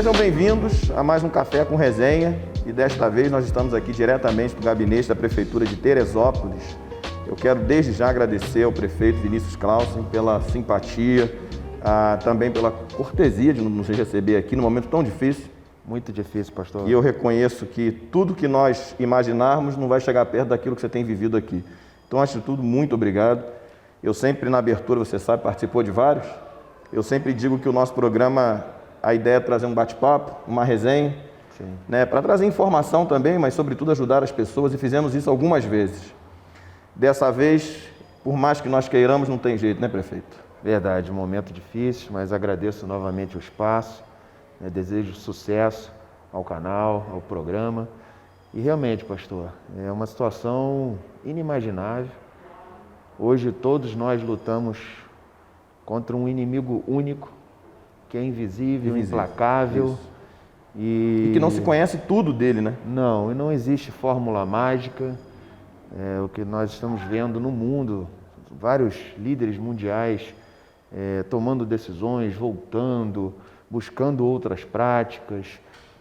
Sejam bem-vindos a mais um Café com Resenha e desta vez nós estamos aqui diretamente do gabinete da Prefeitura de Teresópolis. Eu quero desde já agradecer ao prefeito Vinícius Clausen pela simpatia, também pela cortesia de nos receber aqui num momento tão difícil. Muito difícil, pastor. E eu reconheço que tudo que nós imaginarmos não vai chegar perto daquilo que você tem vivido aqui. Então, antes de tudo, muito obrigado. Eu sempre, na abertura, você sabe, participou de vários. Eu sempre digo que o nosso programa, a ideia é trazer um bate-papo, uma resenha, né, para trazer informação também, mas, sobretudo, ajudar as pessoas, e fizemos isso algumas vezes. Dessa vez, por mais que nós queiramos, não tem jeito, né, prefeito? Verdade, um momento difícil, mas agradeço novamente o espaço. Desejo sucesso ao canal, ao programa. E realmente, pastor, é uma situação inimaginável. Hoje todos nós lutamos contra um inimigo único, que é invisível, implacável. E que não se conhece tudo dele, né? Não, e não existe fórmula mágica. O que nós estamos vendo no mundo, vários líderes mundiais tomando decisões, voltando, buscando outras práticas,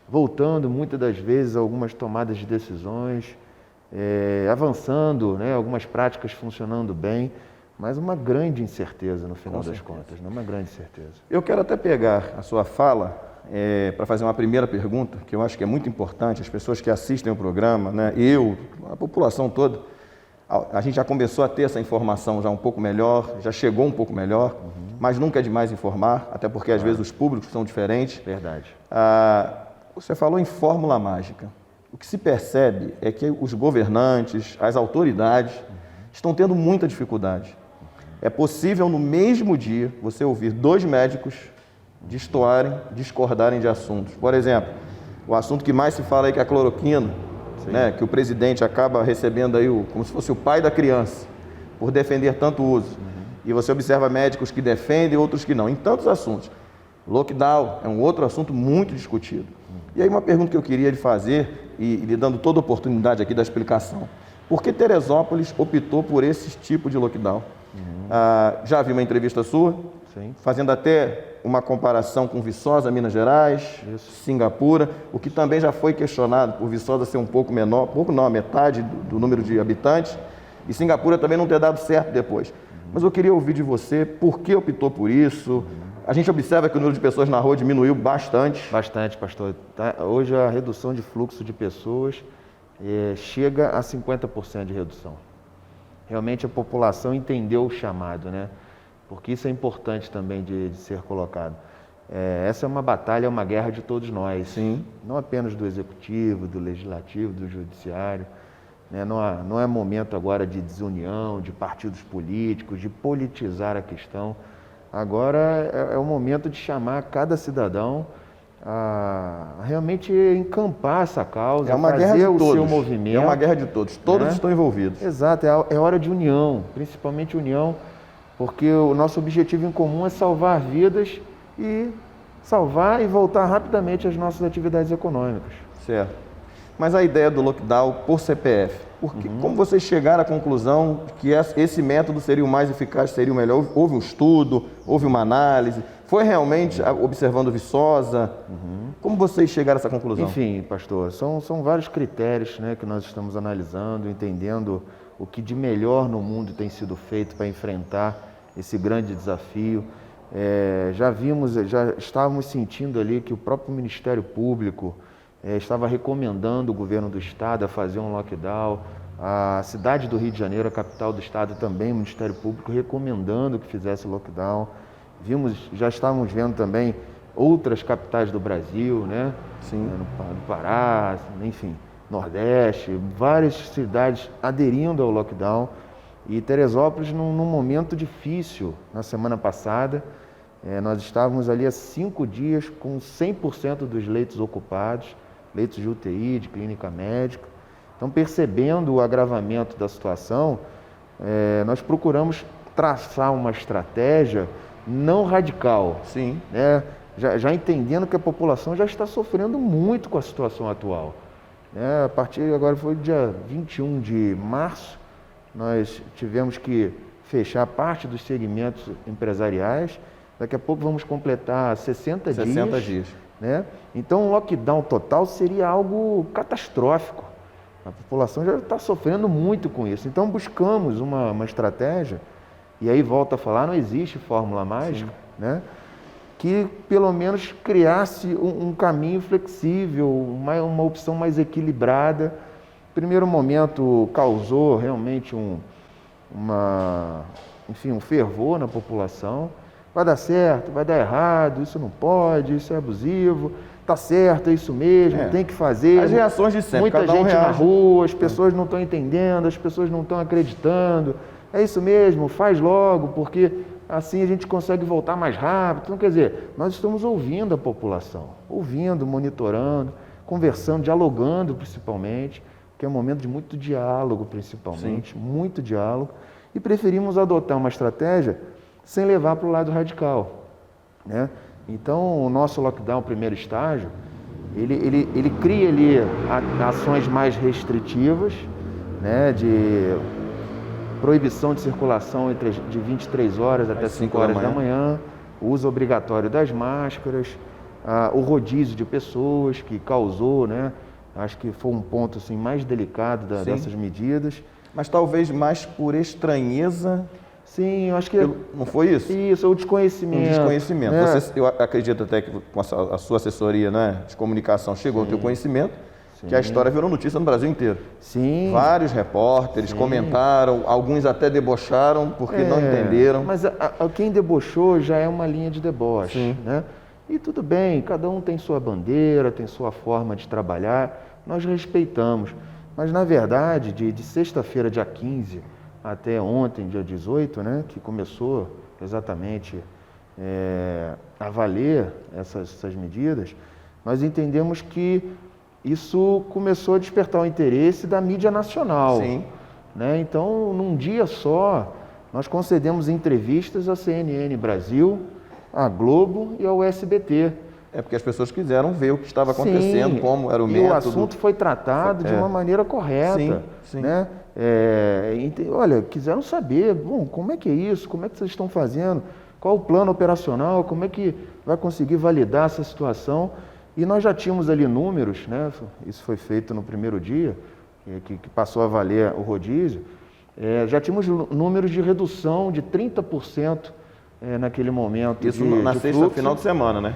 voltando muitas das vezes a algumas tomadas de decisões, avançando, né, algumas práticas funcionando bem, mas uma grande incerteza no final das contas, né? Uma grande certeza. Eu quero até pegar a sua fala para fazer uma primeira pergunta, que eu acho que é muito importante, as pessoas que assistem o programa, né, a população toda, a gente já começou a ter essa informação já um pouco melhor, já chegou um pouco melhor, mas nunca é demais informar, até porque às vezes os públicos são diferentes. Verdade. Você falou em fórmula mágica. O que se percebe é que os governantes, as autoridades, estão tendo muita dificuldade. É possível no mesmo dia você ouvir dois médicos discordarem de assuntos. Por exemplo, o assunto que mais se fala aí que é a cloroquina, né, que o presidente acaba recebendo aí como se fosse o pai da criança, por defender tanto uso. E você observa médicos que defendem e outros que não, em tantos assuntos. Lockdown é um outro assunto muito discutido. E aí uma pergunta que eu queria lhe fazer, e lhe dando toda a oportunidade aqui da explicação. Por que Teresópolis optou por esse tipo de lockdown? Já vi uma entrevista sua, fazendo até uma comparação com Viçosa, Minas Gerais, Singapura, o que também já foi questionado por Viçosa ser um pouco menor, metade do número de habitantes, e Singapura também não ter dado certo depois. Mas eu queria ouvir de você por que optou por isso. A gente observa que o número de pessoas na rua diminuiu bastante. Bastante, pastor. Hoje a redução de fluxo de pessoas chega a 50% de redução. Realmente a população entendeu o chamado, né? Porque isso é importante também de ser colocado. Essa é uma batalha, é uma guerra de todos nós. Sim. Não apenas do Executivo, do Legislativo, do Judiciário. Não é momento agora de desunião, de partidos políticos, de politizar a questão. Agora é o momento de chamar cada cidadão a realmente encampar essa causa, é uma guerra de todos. Seu movimento. É uma guerra de todos, todos estão envolvidos. Exato, é hora de união, principalmente união, porque o nosso objetivo em comum é salvar vidas e salvar e voltar rapidamente às nossas atividades econômicas. Certo. Mas a ideia do lockdown por CPF, porque, como vocês chegaram à conclusão que esse método seria o mais eficaz, seria o melhor? Houve um estudo, houve uma análise, foi realmente observando Viçosa? Como vocês chegaram a essa conclusão? Enfim, pastor, são vários critérios, né, que nós estamos analisando, entendendo o que de melhor no mundo tem sido feito para enfrentar esse grande desafio. Já estávamos sentindo ali que o próprio Ministério Público estava recomendando o governo do estado a fazer um lockdown. A cidade do Rio de Janeiro, a capital do estado, também o Ministério Público recomendando que fizesse lockdown. Já estávamos vendo também outras capitais do Brasil, né? Sim. No Pará, enfim, Nordeste, várias cidades aderindo ao lockdown. E Teresópolis, num momento difícil, na semana passada, nós estávamos ali há 5 dias com 100% dos leitos ocupados, leitos de UTI, de clínica médica. Então, percebendo o agravamento da situação, nós procuramos traçar uma estratégia não radical. Sim. Né? Já entendendo que a população já está sofrendo muito com a situação atual. A partir agora foi dia 21 de março, nós tivemos que fechar parte dos segmentos empresariais. Daqui a pouco vamos completar 60 dias. né? Então, um lockdown total seria algo catastrófico. A população já está sofrendo muito com isso. Então, buscamos uma estratégia, e aí volto a falar, não existe fórmula mágica, né? Que pelo menos criasse um caminho flexível, uma opção mais equilibrada. Primeiro momento causou realmente um fervor na população. Vai dar certo, vai dar errado, isso não pode, isso é abusivo, tá certo, é isso mesmo, tem que fazer. As reações de sempre, muita cada um gente na reage. rua, as pessoas não estão entendendo, as pessoas não estão acreditando. É isso mesmo, faz logo, porque assim a gente consegue voltar mais rápido. Então, quer dizer, nós estamos ouvindo a população, ouvindo, monitorando, conversando, dialogando principalmente, que é um momento de muito diálogo principalmente, muito diálogo, e preferimos adotar uma estratégia sem levar para o lado radical, né? Então, o nosso lockdown, primeiro estágio, ele cria ali ações mais restritivas, né, de proibição de circulação de 23 horas até 5 horas da manhã, o uso obrigatório das máscaras, o rodízio de pessoas que causou, né? Acho que foi um ponto assim, mais delicado dessas medidas. Mas talvez mais por estranheza. Sim, eu acho que... Não foi isso? Isso, o desconhecimento. Um desconhecimento. Né? Eu acredito até que com a sua assessoria, né, de comunicação chegou ao teu conhecimento, que a história virou notícia no Brasil inteiro. Sim. Vários repórteres comentaram, alguns até debocharam porque não entenderam. Mas quem debochou já é uma linha de deboche, né? E tudo bem, cada um tem sua bandeira, tem sua forma de trabalhar, nós respeitamos. Mas, na verdade, de sexta-feira, dia 15, até ontem, dia 18, né, que começou exatamente a valer essas medidas, nós entendemos que isso começou a despertar o interesse da mídia nacional. Sim. Né? Então, num dia só, nós concedemos entrevistas à CNN Brasil, à Globo e ao SBT. É porque as pessoas quiseram ver o que estava acontecendo, como era o método. E o assunto foi tratado de uma maneira correta. Sim. Né? Olha, quiseram saber, bom, como é que é isso? Como é que vocês estão fazendo? Qual o plano operacional? Como é que vai conseguir validar essa situação? E nós já tínhamos ali números, né? Isso foi feito no primeiro dia, que passou a valer o rodízio. Já tínhamos números de redução de 30%. Naquele momento. Isso na sexta, final de semana, né?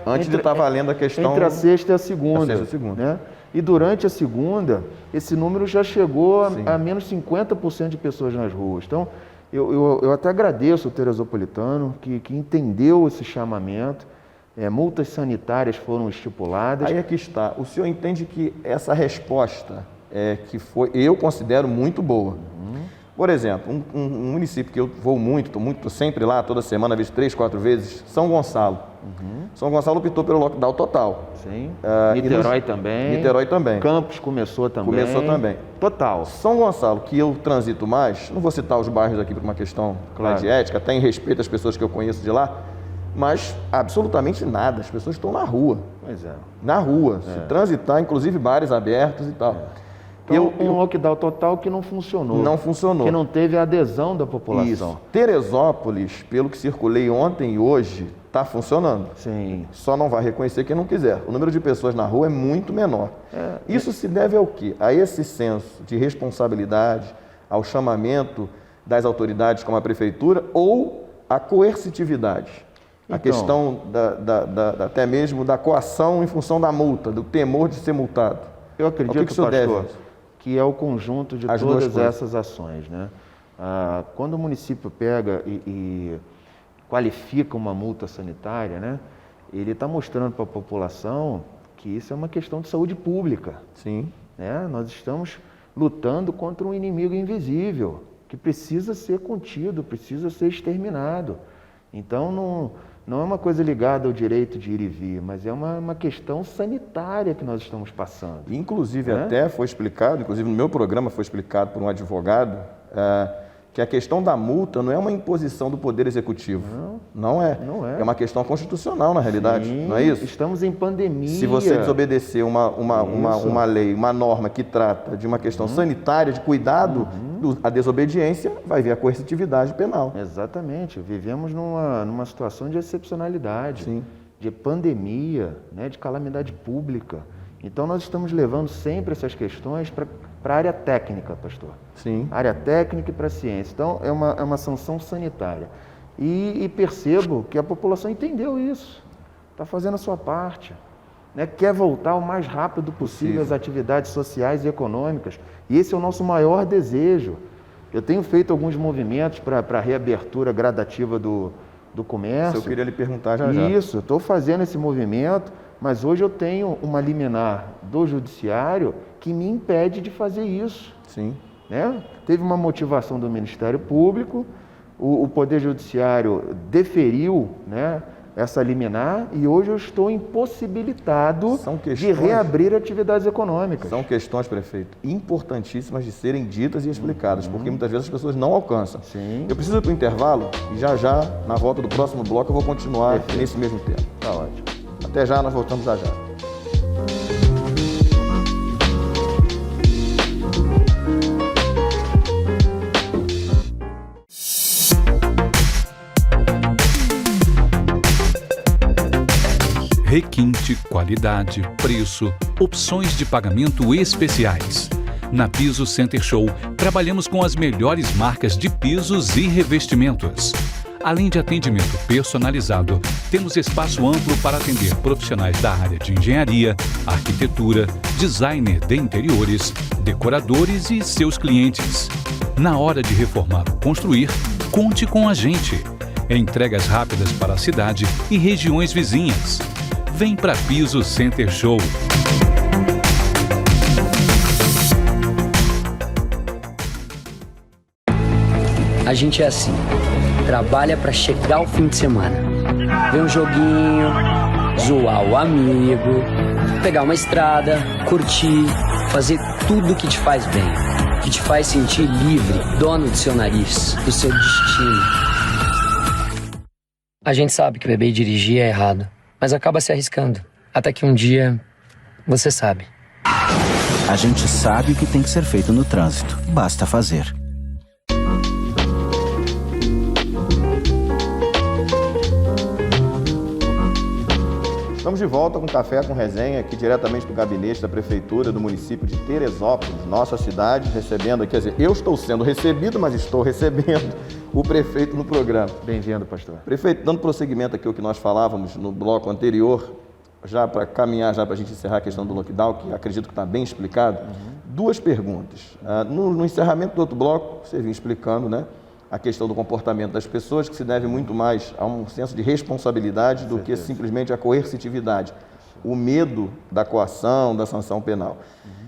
Antes de estar valendo a questão... Entre a sexta e a segunda. A sexta e a segunda. Né? E durante a segunda, esse número já chegou a menos 50% de pessoas nas ruas. Então, eu até agradeço o Teresopolitano, que entendeu esse chamamento. Multas sanitárias foram estipuladas. Aí aqui está. O senhor entende que essa resposta, que foi, eu considero muito boa. Por exemplo, um município que eu vou estou sempre lá, toda semana, vejo 3, 4 vezes, São Gonçalo. São Gonçalo optou pelo lockdown total. Sim. Niterói também. Niterói também. Campos começou também. Total. São Gonçalo, que eu transito mais, não vou citar os bairros aqui por uma questão de ética, até em respeito às pessoas que eu conheço de lá, mas absolutamente nada, as pessoas estão na rua. Pois é. Na rua, se transitar, inclusive bares abertos e tal. Então, um lockdown total que não funcionou. Não funcionou. Que não teve a adesão da população. Isso. Teresópolis, pelo que circulei ontem e hoje, está funcionando. Sim. Só não vai reconhecer quem não quiser. O número de pessoas na rua é muito menor. Isso se deve ao quê? A esse senso de responsabilidade, ao chamamento das autoridades como a prefeitura ou à coercitividade. A questão até mesmo da coação em função da multa, do temor de ser multado. Eu acredito, pastor, que é o conjunto de todas essas ações, né? Quando o município pega e qualifica uma multa sanitária, né? Ele está mostrando para a população que isso é uma questão de saúde pública. Sim. Né? Nós estamos lutando contra um inimigo invisível, que precisa ser contido, precisa ser exterminado. Então, não é uma coisa ligada ao direito de ir e vir, mas é uma questão sanitária que nós estamos passando. Inclusive, até foi explicado, inclusive no meu programa foi explicado por um advogado, que a questão da multa não é uma imposição do Poder Executivo. Não é. É uma questão constitucional, na realidade. Sim, não é isso? Estamos em pandemia. Se você desobedecer uma lei, uma norma que trata de uma questão sanitária, de cuidado, a desobediência vai vir a coercitividade penal. Exatamente. Vivemos numa situação de excepcionalidade. Sim. de pandemia, né, de calamidade pública. Então, nós estamos levando sempre essas questões para a área técnica, pastor. Sim. Área técnica e para a ciência. Então, é uma sanção sanitária. E percebo que a população entendeu isso, está fazendo a sua parte, né? Quer voltar o mais rápido possível às atividades sociais e econômicas. E esse é o nosso maior desejo. Eu tenho feito alguns movimentos para a reabertura gradativa do comércio. Eu queria lhe perguntar já. Isso, estou fazendo esse movimento, mas hoje eu tenho uma liminar do Judiciário que me impede de fazer isso. Sim. Né? Teve uma motivação do Ministério Público, o Poder Judiciário deferiu, né, essa liminar e hoje eu estou impossibilitado de reabrir atividades econômicas. São questões, prefeito, importantíssimas de serem ditas e explicadas, porque muitas vezes as pessoas não alcançam. Sim. Eu preciso ir para o intervalo e já, na volta do próximo bloco, eu vou continuar nesse mesmo tema. Tá ótimo. Até já, nós voltamos já. Requinte, qualidade, preço, opções de pagamento especiais. Na Piso Center Show, trabalhamos com as melhores marcas de pisos e revestimentos. Além de atendimento personalizado, temos espaço amplo para atender profissionais da área de engenharia, arquitetura, designer de interiores, decoradores e seus clientes. Na hora de reformar ou construir, conte com a gente. Entregas rápidas para a cidade e regiões vizinhas. Vem para Piso Center Show. A gente é assim, trabalha para chegar o fim de semana, ver um joguinho, zoar o amigo, pegar uma estrada, curtir, fazer tudo que te faz bem, que te faz sentir livre, dono do seu nariz, do seu destino. A gente sabe que beber e dirigir é errado, mas acaba se arriscando, até que um dia você sabe. A gente sabe o que tem que ser feito no trânsito, basta fazer. Estamos de volta com Café com Resenha, aqui diretamente do gabinete da Prefeitura do município de Teresópolis, nossa cidade, recebendo aqui, quer dizer, eu estou sendo recebido, mas estou recebendo o prefeito no programa. Bem-vindo, pastor. Prefeito, dando prosseguimento aqui ao que nós falávamos no bloco anterior, já para caminhar, já para a gente encerrar a questão do lockdown, que acredito que está bem explicado, duas perguntas. No encerramento do outro bloco, você vinha explicando, né, a questão do comportamento das pessoas, que se deve muito mais a um senso de responsabilidade do que simplesmente a coercitividade, o medo da coação, da sanção penal.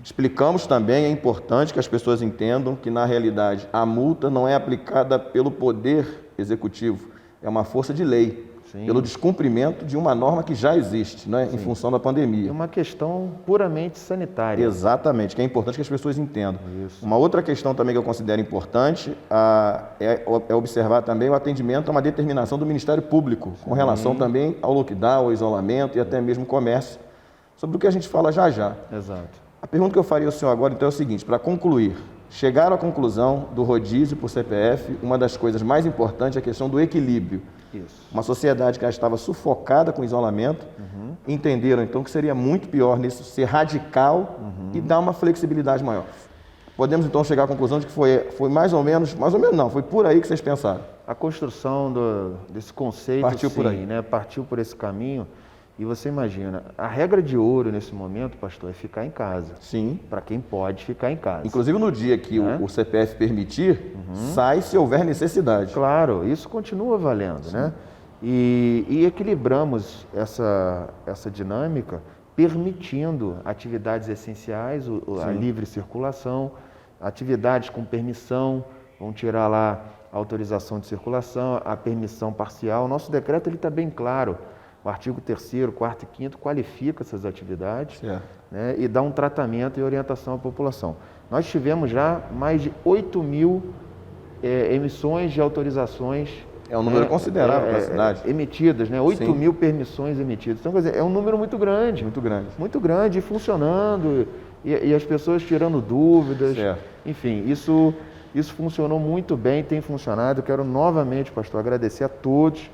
Explicamos também, é importante que as pessoas entendam que, na realidade, a multa não é aplicada pelo Poder Executivo, é uma força de lei, pelo descumprimento de uma norma que já existe, né, em função da pandemia. É uma questão puramente sanitária. Exatamente, que é importante que as pessoas entendam. Isso. Uma outra questão também que eu considero importante é observar também o atendimento a uma determinação do Ministério Público, com relação também ao lockdown, ao isolamento e até mesmo comércio, sobre o que a gente fala já. Exato. A pergunta que eu faria ao senhor agora, então, é o seguinte, para concluir, chegaram à conclusão do rodízio por CPF, uma das coisas mais importantes é a questão do equilíbrio. Isso. Uma sociedade que já estava sufocada com isolamento, entenderam então que seria muito pior nisso ser radical e dar uma flexibilidade maior. Podemos então chegar à conclusão de que foi mais ou menos não, foi por aí que vocês pensaram. A construção desse conceito Partiu por aí. né, partiu por esse caminho. E você imagina, a regra de ouro nesse momento, pastor, é ficar em casa. Sim. Para quem pode ficar em casa. Inclusive no dia que o CPF permitir, sai se houver necessidade. Claro, isso continua valendo, né? E equilibramos essa dinâmica permitindo atividades essenciais, a livre circulação, atividades com permissão, vamos tirar lá a autorização de circulação, a permissão parcial. O nosso decreto está bem claro. O artigo 3º, 4º e 5º qualifica essas atividades, né, e dá um tratamento e orientação à população. Nós tivemos já mais de 8.000 emissões de autorizações. É um número considerável para a cidade. Emitidas, né? 8.000 permissões emitidas. Então, quer dizer, é um número muito grande. Muito grande. Muito grande, e funcionando, e as pessoas tirando dúvidas. Enfim, isso funcionou muito bem, tem funcionado. Eu quero novamente, pastor, agradecer a todos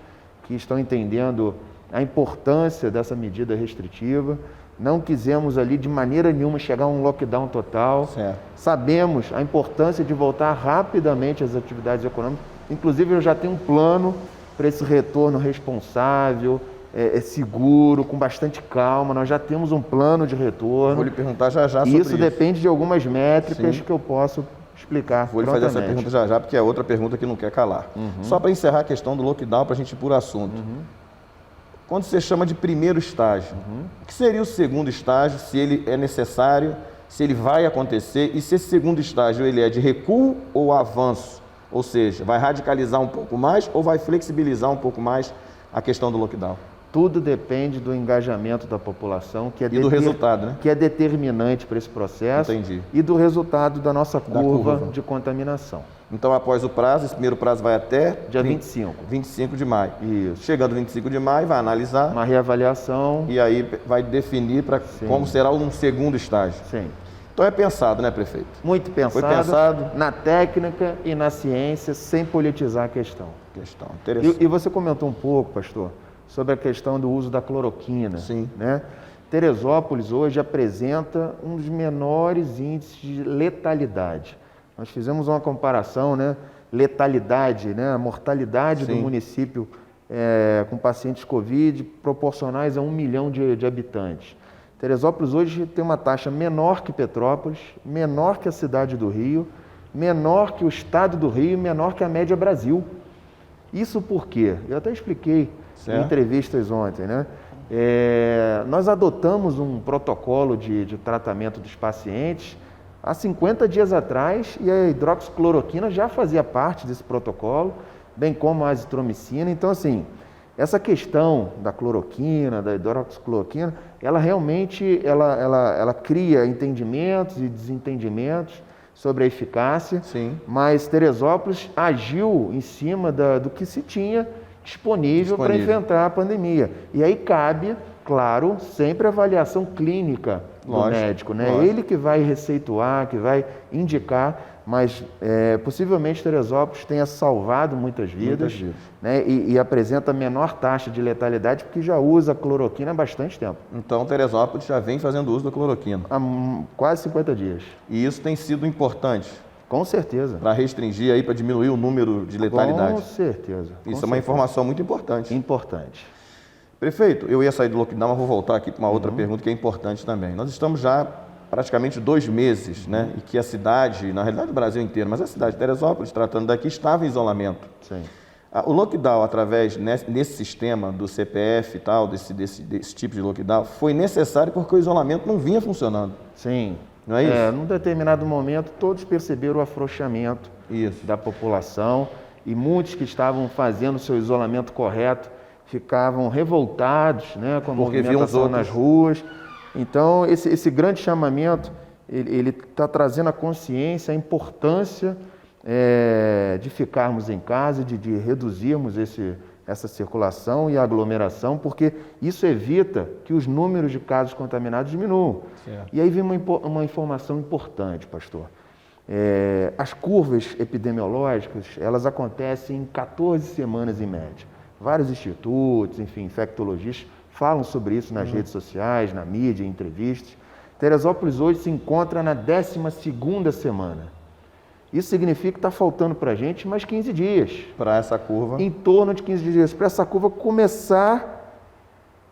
que estão entendendo a importância dessa medida restritiva. Não quisemos ali de maneira nenhuma chegar a um lockdown total. Certo. Sabemos a importância de voltar rapidamente às atividades econômicas. Inclusive, eu já tenho um plano para esse retorno responsável, seguro, com bastante calma. Nós já temos um plano de retorno. Vou lhe perguntar já sobre isso. Isso depende de algumas métricas que eu posso explicar. Vou lhe fazer essa pergunta já, porque é outra pergunta que não quer calar. Só para encerrar a questão do lockdown, para a gente ir por assunto. Quando você chama de primeiro estágio, o que seria o segundo estágio, se ele é necessário, se ele vai acontecer e se esse segundo estágio ele é de recuo ou avanço? Ou seja, vai radicalizar um pouco mais ou vai flexibilizar um pouco mais a questão do lockdown? Tudo depende do engajamento da população, que é do resultado, né? Que é determinante para esse processo. Entendi. E do resultado da nossa curva de contaminação. Então, após o prazo, esse primeiro prazo vai até... Dia 25. 25 de maio. Isso. Chegando 25 de maio, vai analisar. Uma reavaliação. E aí vai definir como será um segundo estágio. Sim. Então é pensado, né, prefeito? Muito pensado. Foi pensado na técnica e na ciência, sem politizar a questão. Interessante. E você comentou um pouco, pastor, sobre a questão do uso da cloroquina. Sim. Né? Teresópolis hoje apresenta um dos menores índices de letalidade. Nós fizemos uma comparação, né? Letalidade, né? A mortalidade do município com pacientes Covid proporcionais a 1 milhão de habitantes. Teresópolis hoje tem uma taxa menor que Petrópolis, menor que a cidade do Rio, menor que o estado do Rio e menor que a média Brasil. Isso por quê? Eu até expliquei em entrevistas ontem, né? Nós adotamos um protocolo de tratamento dos pacientes há 50 dias atrás e a hidroxicloroquina já fazia parte desse protocolo, bem como a azitromicina. Então, assim, essa questão da cloroquina, da hidroxicloroquina, ela realmente ela cria entendimentos e desentendimentos sobre a eficácia, mas Teresópolis agiu em cima do que se tinha disponível para enfrentar a pandemia. E aí cabe, claro, sempre a avaliação clínica do médico, né? Ele que vai receituar, que vai indicar, mas possivelmente Teresópolis tenha salvado muitas vidas. Né? E apresenta a menor taxa de letalidade porque já usa cloroquina há bastante tempo. Então Teresópolis já vem fazendo uso da cloroquina. Há quase 50 dias. E isso tem sido importante? Com certeza. Para restringir aí, para diminuir o número de letalidade? Com certeza. Isso é uma informação muito importante. Importante. Prefeito, eu ia sair do lockdown, mas vou voltar aqui para uma outra pergunta que é importante também. Nós estamos já praticamente 2 meses, né? E que a cidade, na realidade o Brasil inteiro, mas a cidade de Teresópolis, tratando daqui, estava em isolamento. Sim. O lockdown, através nesse sistema do CPF e tal, desse tipo de lockdown, foi necessário porque o isolamento não vinha funcionando. Sim. Não é isso? Num determinado momento, todos perceberam o afrouxamento da população e muitos que estavam fazendo o seu isolamento correto ficavam revoltados, né, com a movimentação nas ruas. Então, esse grande chamamento, ele está trazendo à consciência a importância de ficarmos em casa, de reduzirmos essa circulação e aglomeração, porque isso evita que os números de casos contaminados diminuam. E aí vem uma informação importante, pastor. As curvas epidemiológicas, elas acontecem em 14 semanas em média. Vários institutos, enfim, infectologistas, falam sobre isso nas redes sociais, na mídia, em entrevistas. Teresópolis hoje se encontra na 12ª semana. Isso significa que está faltando para a gente mais 15 dias. Para essa curva? Em torno de 15 dias, para essa curva começar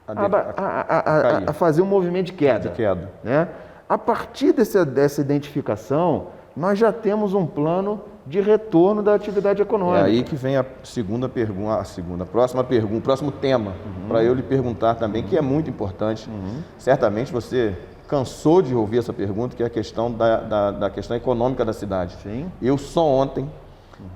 a fazer um movimento de queda. Né? A partir dessa identificação, nós já temos um plano de retorno da atividade econômica. É aí que vem a segunda pergunta, o próximo tema, para eu lhe perguntar também, que é muito importante. Certamente você cansou de ouvir essa pergunta, que é a questão da questão econômica da cidade. Sim. Eu só ontem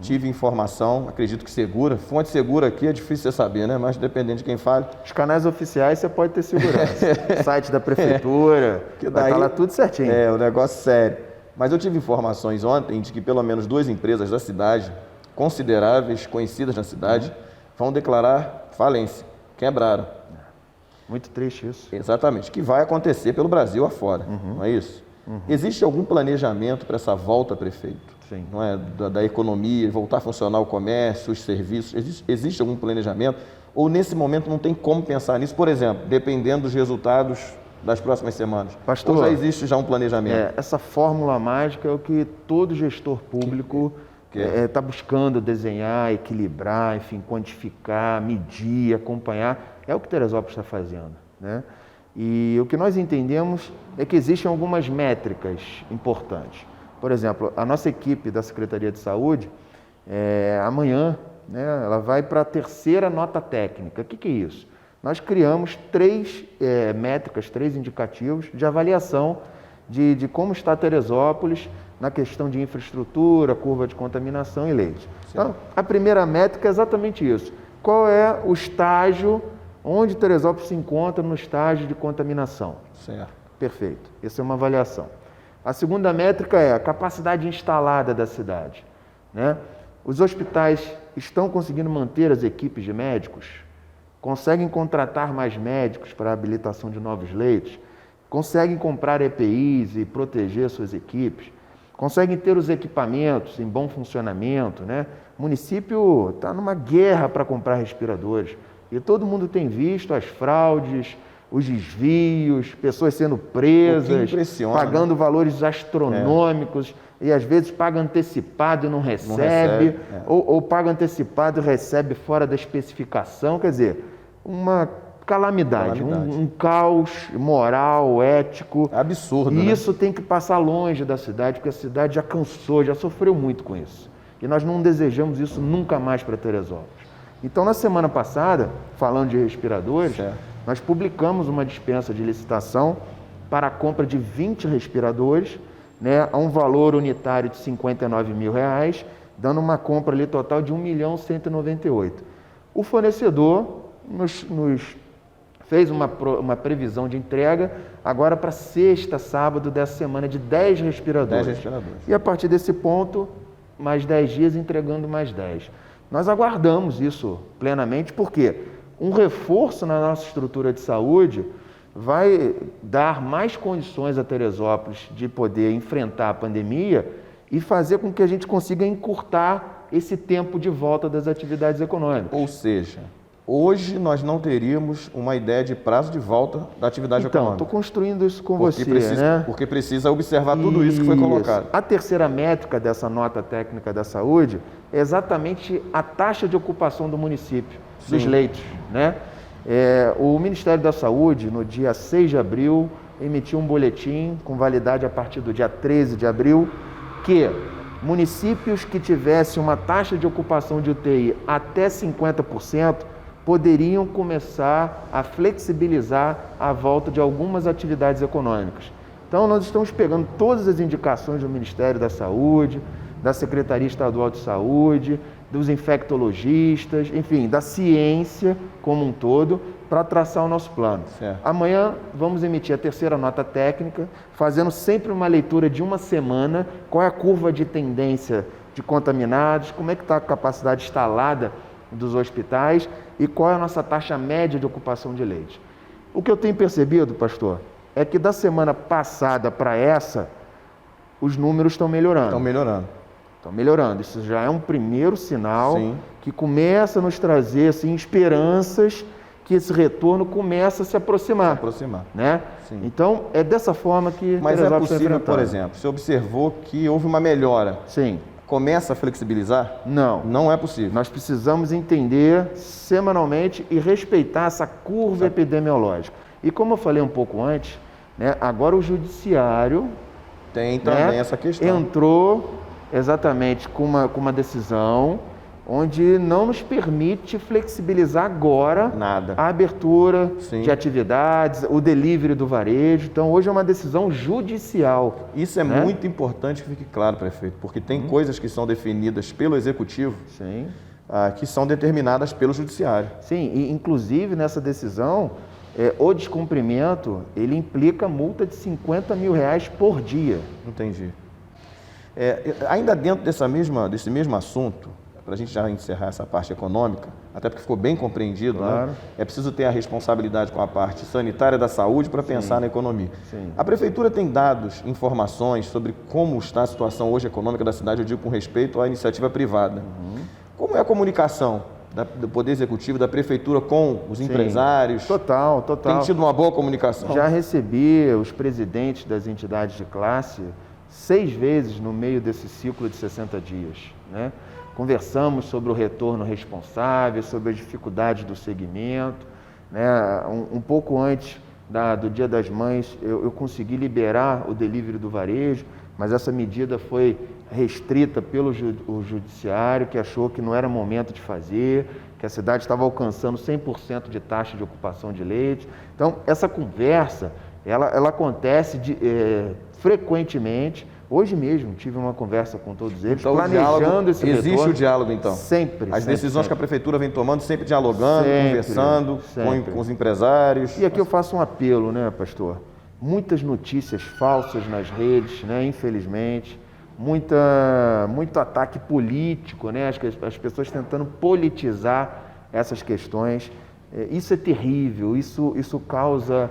tive informação, acredito que segura, fonte segura aqui é difícil você saber, né? Mas dependendo de quem fale. Os canais oficiais você pode ter segurança. Site da prefeitura, vai estar lá tudo certinho. O negócio sério. Mas eu tive informações ontem de que pelo menos 2 empresas da cidade, consideráveis, conhecidas na cidade, vão declarar falência, quebraram. Muito triste isso. Exatamente, que vai acontecer pelo Brasil afora, não é isso? Existe algum planejamento para essa volta, prefeito? Sim. Não é? Da economia, voltar a funcionar o comércio, os serviços, existe algum planejamento? Ou nesse momento não tem como pensar nisso, por exemplo, dependendo dos resultados das próximas semanas? Pastor, ou já existe já um planejamento? Essa fórmula mágica é o que todo gestor público está buscando desenhar, equilibrar, enfim, quantificar, medir, acompanhar. É o que Teresópolis está fazendo, né? E o que nós entendemos é que existem algumas métricas importantes. Por exemplo, a nossa equipe da Secretaria de Saúde, amanhã, né, ela vai para a 3ª nota técnica. O que é isso? Nós criamos 3 métricas, 3 indicativos de avaliação de como está Teresópolis na questão de infraestrutura, curva de contaminação e leite. Então, a primeira métrica é exatamente isso. Qual é o estágio, onde Teresópolis se encontra no estágio de contaminação? Certo. Perfeito. Essa é uma avaliação. A segunda métrica é a capacidade instalada da cidade, né? Os hospitais estão conseguindo manter as equipes de médicos? Conseguem contratar mais médicos para a habilitação de novos leitos? Conseguem comprar EPIs e proteger suas equipes? Conseguem ter os equipamentos em bom funcionamento, né? O município está numa guerra para comprar respiradores e todo mundo tem visto as fraudes, os desvios, pessoas sendo presas, pagando valores astronômicos e às vezes paga antecipado e não recebe. Ou paga antecipado e recebe fora da especificação. Quer dizer, uma calamidade. Um caos moral, ético. Absurdo, E né? isso tem que passar longe da cidade, porque a cidade já cansou, já sofreu muito com isso. E nós não desejamos isso nunca mais para Teresópolis. Então, na semana passada, falando de respiradores, nós publicamos uma dispensa de licitação para a compra de 20 respiradores, né, a um valor unitário de R$59 mil, dando uma compra ali total de R$1.198.000. O fornecedor nos fez uma previsão de entrega agora para sexta, sábado dessa semana de 10 respiradores. E a partir desse ponto, mais 10 dias entregando mais 10. Nós aguardamos isso plenamente, porque um reforço na nossa estrutura de saúde vai dar mais condições a Teresópolis de poder enfrentar a pandemia e fazer com que a gente consiga encurtar esse tempo de volta das atividades econômicas. Ou seja, hoje nós não teríamos uma ideia de prazo de volta da atividade econômica. Então, estou construindo isso com você, né? Porque precisa observar tudo isso que foi colocado. A terceira métrica dessa nota técnica da saúde é exatamente a taxa de ocupação do município, dos leitos, né? O Ministério da Saúde, no dia 6 de abril, emitiu um boletim com validade a partir do dia 13 de abril, que municípios que tivessem uma taxa de ocupação de UTI até 50% poderiam começar a flexibilizar a volta de algumas atividades econômicas. Então, nós estamos pegando todas as indicações do Ministério da Saúde, da Secretaria Estadual de Saúde, dos infectologistas, enfim, da ciência como um todo, para traçar o nosso plano. Amanhã vamos emitir a terceira nota técnica, fazendo sempre uma leitura de uma semana, qual é a curva de tendência de contaminados, como é que está a capacidade instalada dos hospitais e qual é a nossa taxa média de ocupação de leitos. O que eu tenho percebido, pastor, é que da semana passada para essa, os números estão melhorando. Estão melhorando. Isso já é um primeiro sinal que começa a nos trazer assim, esperanças que esse retorno começa a se aproximar. Né? Então, é dessa forma que... Mas é possível, por exemplo, você observou que houve uma melhora. Começa a flexibilizar? Não. Não é possível. Nós precisamos entender semanalmente e respeitar essa curva epidemiológica. E como eu falei um pouco antes, né, agora o judiciário... Tem também essa questão. Entrou exatamente com uma decisão onde não nos permite flexibilizar agora a abertura de atividades, o delivery do varejo. Então, hoje é uma decisão judicial. Isso é muito importante que fique claro, prefeito, porque tem coisas que são definidas pelo Executivo que são determinadas pelo Judiciário. E inclusive nessa decisão, o descumprimento, ele implica multa de R$50 mil por dia. Entendi. Ainda dentro desse mesmo assunto, para a gente já encerrar essa parte econômica, até porque ficou bem compreendido, né? É preciso ter a responsabilidade com a parte sanitária da saúde para pensar na economia. A Prefeitura tem dados, informações sobre como está a situação hoje econômica da cidade, eu digo com respeito à iniciativa privada. Como é a comunicação do Poder Executivo, da Prefeitura com os empresários? Total. Tem tido uma boa comunicação? Já recebi os presidentes das entidades de classe 6 vezes no meio desse ciclo de 60 dias, né? Conversamos sobre o retorno responsável, sobre as dificuldades do segmento, né? Um pouco antes do Dia das Mães, eu consegui liberar o delivery do varejo, mas essa medida foi restrita pelo judiciário, que achou que não era momento de fazer, que a cidade estava alcançando 100% de taxa de ocupação de leitos. Então, essa conversa, ela acontece frequentemente. Hoje mesmo tive uma conversa com todos eles, então, planejando esse retorno. Existe o diálogo, então? Sempre. As decisões que a Prefeitura vem tomando, sempre dialogando, conversando com os empresários. E aqui eu faço um apelo, né, pastor? Muitas notícias falsas nas redes, né, infelizmente. Muito ataque político, né? As pessoas tentando politizar essas questões. Isso é terrível, isso causa...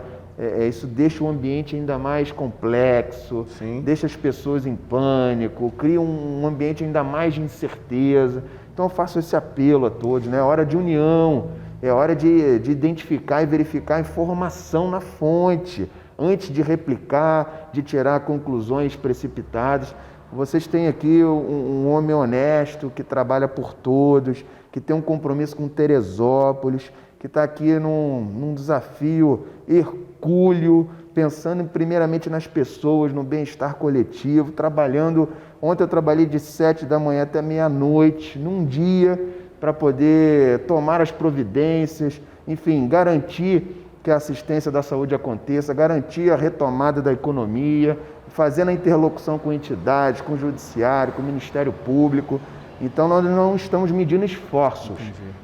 isso deixa o ambiente ainda mais complexo, Sim. Deixa as pessoas em pânico, cria um ambiente ainda mais de incerteza. Então eu faço esse apelo a todos, né? É hora de união, é hora de identificar e verificar a informação na fonte, antes de replicar, de tirar conclusões precipitadas. Vocês têm aqui um homem honesto, que trabalha por todos, que tem um compromisso com Teresópolis, que está aqui num desafio hercúleo, pensando primeiramente nas pessoas, no bem-estar coletivo, trabalhando. Ontem eu trabalhei de 7 da manhã até meia-noite, num dia, para poder tomar as providências, enfim, garantir que a assistência da saúde aconteça, garantir a retomada da economia, fazendo a interlocução com entidades, com o judiciário, com o Ministério Público. Então, nós não estamos medindo esforços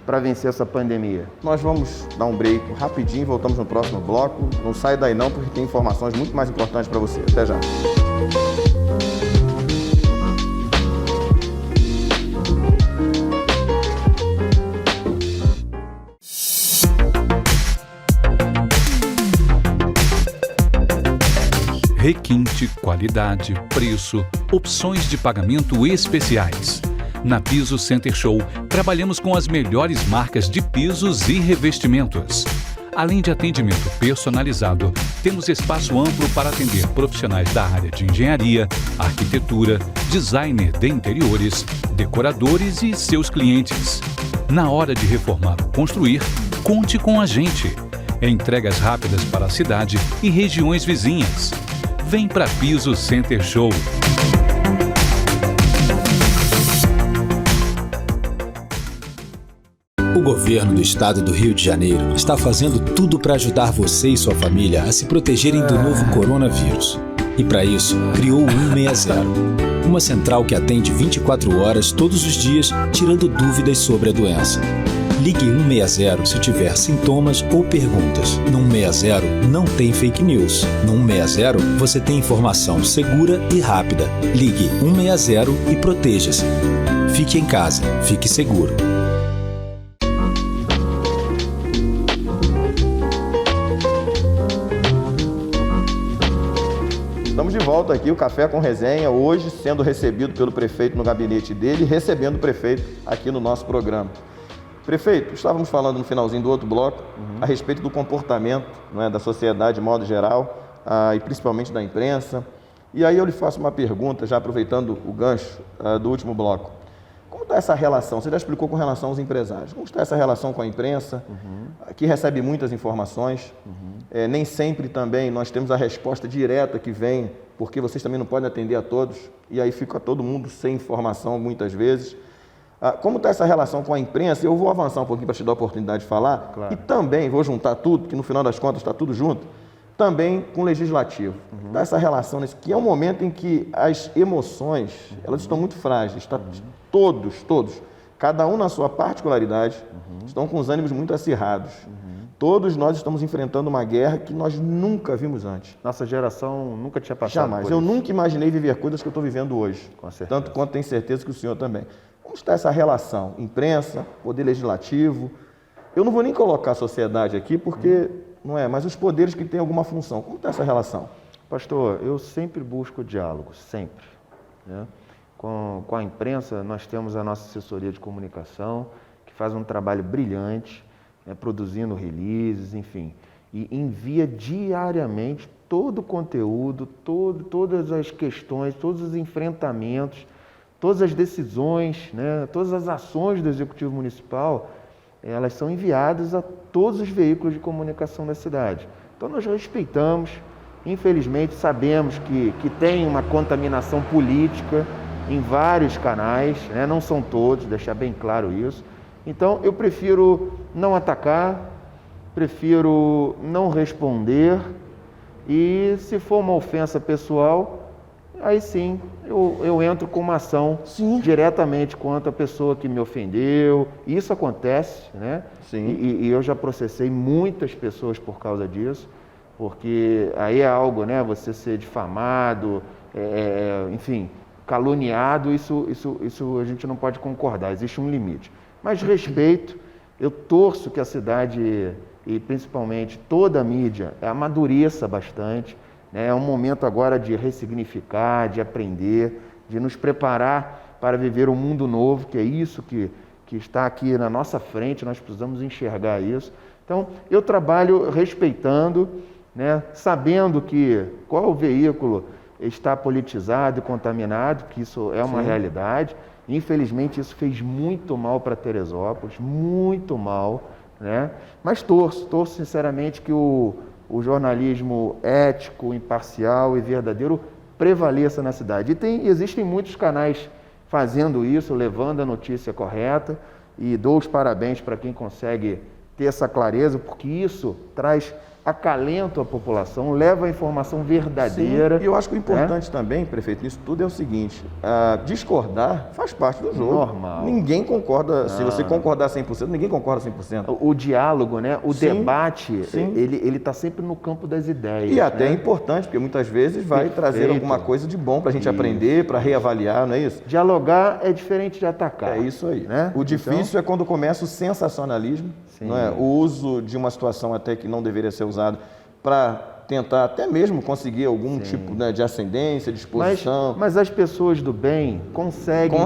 para vencer essa pandemia. Nós vamos dar um break rapidinho e voltamos no próximo bloco. Não sai daí não, porque tem informações muito mais importantes para você. Até já. Requinte, qualidade, preço, opções de pagamento especiais. Na Piso Center Show, trabalhamos com as melhores marcas de pisos e revestimentos. Além de atendimento personalizado, temos espaço amplo para atender profissionais da área de engenharia, arquitetura, designer de interiores, decoradores e seus clientes. Na hora de reformar ou construir, conte com a gente. Entregas rápidas para a cidade e regiões vizinhas. Vem para Piso Center Show. O governo do estado do Rio de Janeiro está fazendo tudo para ajudar você e sua família a se protegerem do novo coronavírus. E para isso, criou o 160, uma central que atende 24 horas todos os dias, tirando dúvidas sobre a doença. Ligue 160 se tiver sintomas ou perguntas. No 160 não tem fake news. No 160 você tem informação segura e rápida. Ligue 160 e proteja-se. Fique em casa, fique seguro. Estamos de volta aqui, o Café com Resenha, hoje sendo recebido pelo prefeito no gabinete dele e recebendo o prefeito aqui no nosso programa. Prefeito, estávamos falando no finalzinho do outro bloco a respeito do comportamento, não é, da sociedade de modo geral e principalmente da imprensa. E aí eu lhe faço uma pergunta, já aproveitando o gancho do último bloco. Como está essa relação? Você já explicou com relação aos empresários. Como está essa relação com a imprensa, que recebe muitas informações? Nem sempre também nós temos a resposta direta que vem, porque vocês também não podem atender a todos, e aí fica todo mundo sem informação muitas vezes. Como está essa relação com a imprensa? Eu vou avançar um pouquinho para te dar a oportunidade de falar, claro. E também vou juntar tudo, porque no final das contas está tudo junto, também com o legislativo. Está essa relação, que é um momento em que as emoções, elas estão muito frágeis, está todos, cada um na sua particularidade, estão com os ânimos muito acirrados. Todos nós estamos enfrentando uma guerra que nós nunca vimos antes. Nossa geração nunca tinha passado Jamais. por Eu isso. nunca imaginei viver coisas que eu estou vivendo hoje. Com certeza. Tanto quanto tenho certeza que o senhor também. Como está essa relação? Imprensa, poder legislativo. Eu não vou nem colocar a sociedade aqui, porque não é, mas os poderes que têm alguma função. Como está essa relação? Pastor, eu sempre busco diálogo, sempre, né? Com a imprensa, nós temos a nossa assessoria de comunicação, que faz um trabalho brilhante, produzindo releases, enfim, e envia diariamente todo o conteúdo, todas as questões, todos os enfrentamentos, todas as decisões, né, todas as ações do Executivo Municipal, elas são enviadas a todos os veículos de comunicação da cidade. Então nós respeitamos, infelizmente sabemos que tem uma contaminação política em vários canais, né, não são todos, deixar bem claro isso. Então eu prefiro não atacar, prefiro não responder e se for uma ofensa pessoal, aí sim eu entro com uma ação diretamente contra a pessoa que me ofendeu. Isso acontece, né? E eu já processei muitas pessoas por causa disso, porque aí é algo, né? Você ser difamado, enfim, caluniado, isso a gente não pode concordar, existe um limite. Mas respeito, eu torço que a cidade e principalmente toda a mídia amadureça bastante. É um momento agora de ressignificar, de aprender, de nos preparar para viver um mundo novo, que é isso que está aqui na nossa frente, nós precisamos enxergar isso. Então, eu trabalho respeitando, né, sabendo qual veículo está politizado e contaminado, que isso é uma realidade. Infelizmente, isso fez muito mal para Teresópolis, muito mal, né? Mas torço sinceramente que o jornalismo ético, imparcial e verdadeiro prevaleça na cidade. E existem muitos canais fazendo isso, levando a notícia correta, e dou os parabéns para quem consegue ter essa clareza, porque isso traz acalento à população, leva a informação verdadeira. Sim, e eu acho que o importante também, prefeito, nisso tudo é o seguinte, discordar faz parte do jogo. Normal. Ninguém concorda, se você concordar 100%, ninguém concorda 100%. O diálogo, né? O debate, ele está sempre no campo das ideias. E até é importante, porque muitas vezes vai trazer alguma coisa de bom para a gente aprender, para reavaliar, não é isso? Dialogar é diferente de atacar. É isso aí. Né? O difícil é quando começa o sensacionalismo, não é? O uso de uma situação até que não deveria ser usado para tentar até mesmo conseguir algum tipo, né, de ascendência, de exposição. Mas as pessoas do bem conseguem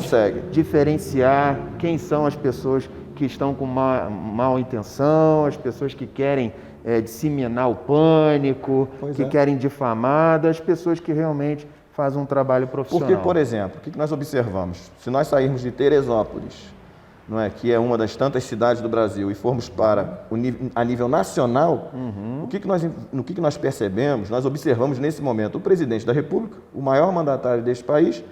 diferenciar quem são as pessoas que estão com mal intenção, as pessoas que querem disseminar o pânico, querem difamar, das pessoas que realmente fazem um trabalho profissional. Porque, por exemplo, o que nós observamos? Se nós sairmos de Teresópolis, não é, que é uma das tantas cidades do Brasil, e formos para a nível nacional, o que nós percebemos, nós observamos nesse momento o presidente da República, o maior mandatário deste país,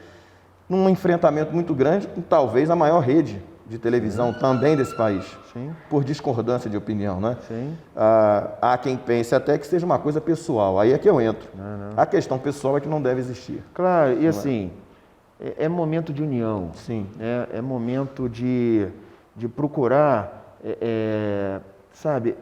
num enfrentamento muito grande com talvez a maior rede de televisão também desse país, por discordância de opinião, né? Há quem pense até que seja uma coisa pessoal, aí é que eu entro. A questão pessoal é que não deve existir. Claro, e assim, é momento de união, é momento de procurar, sabe,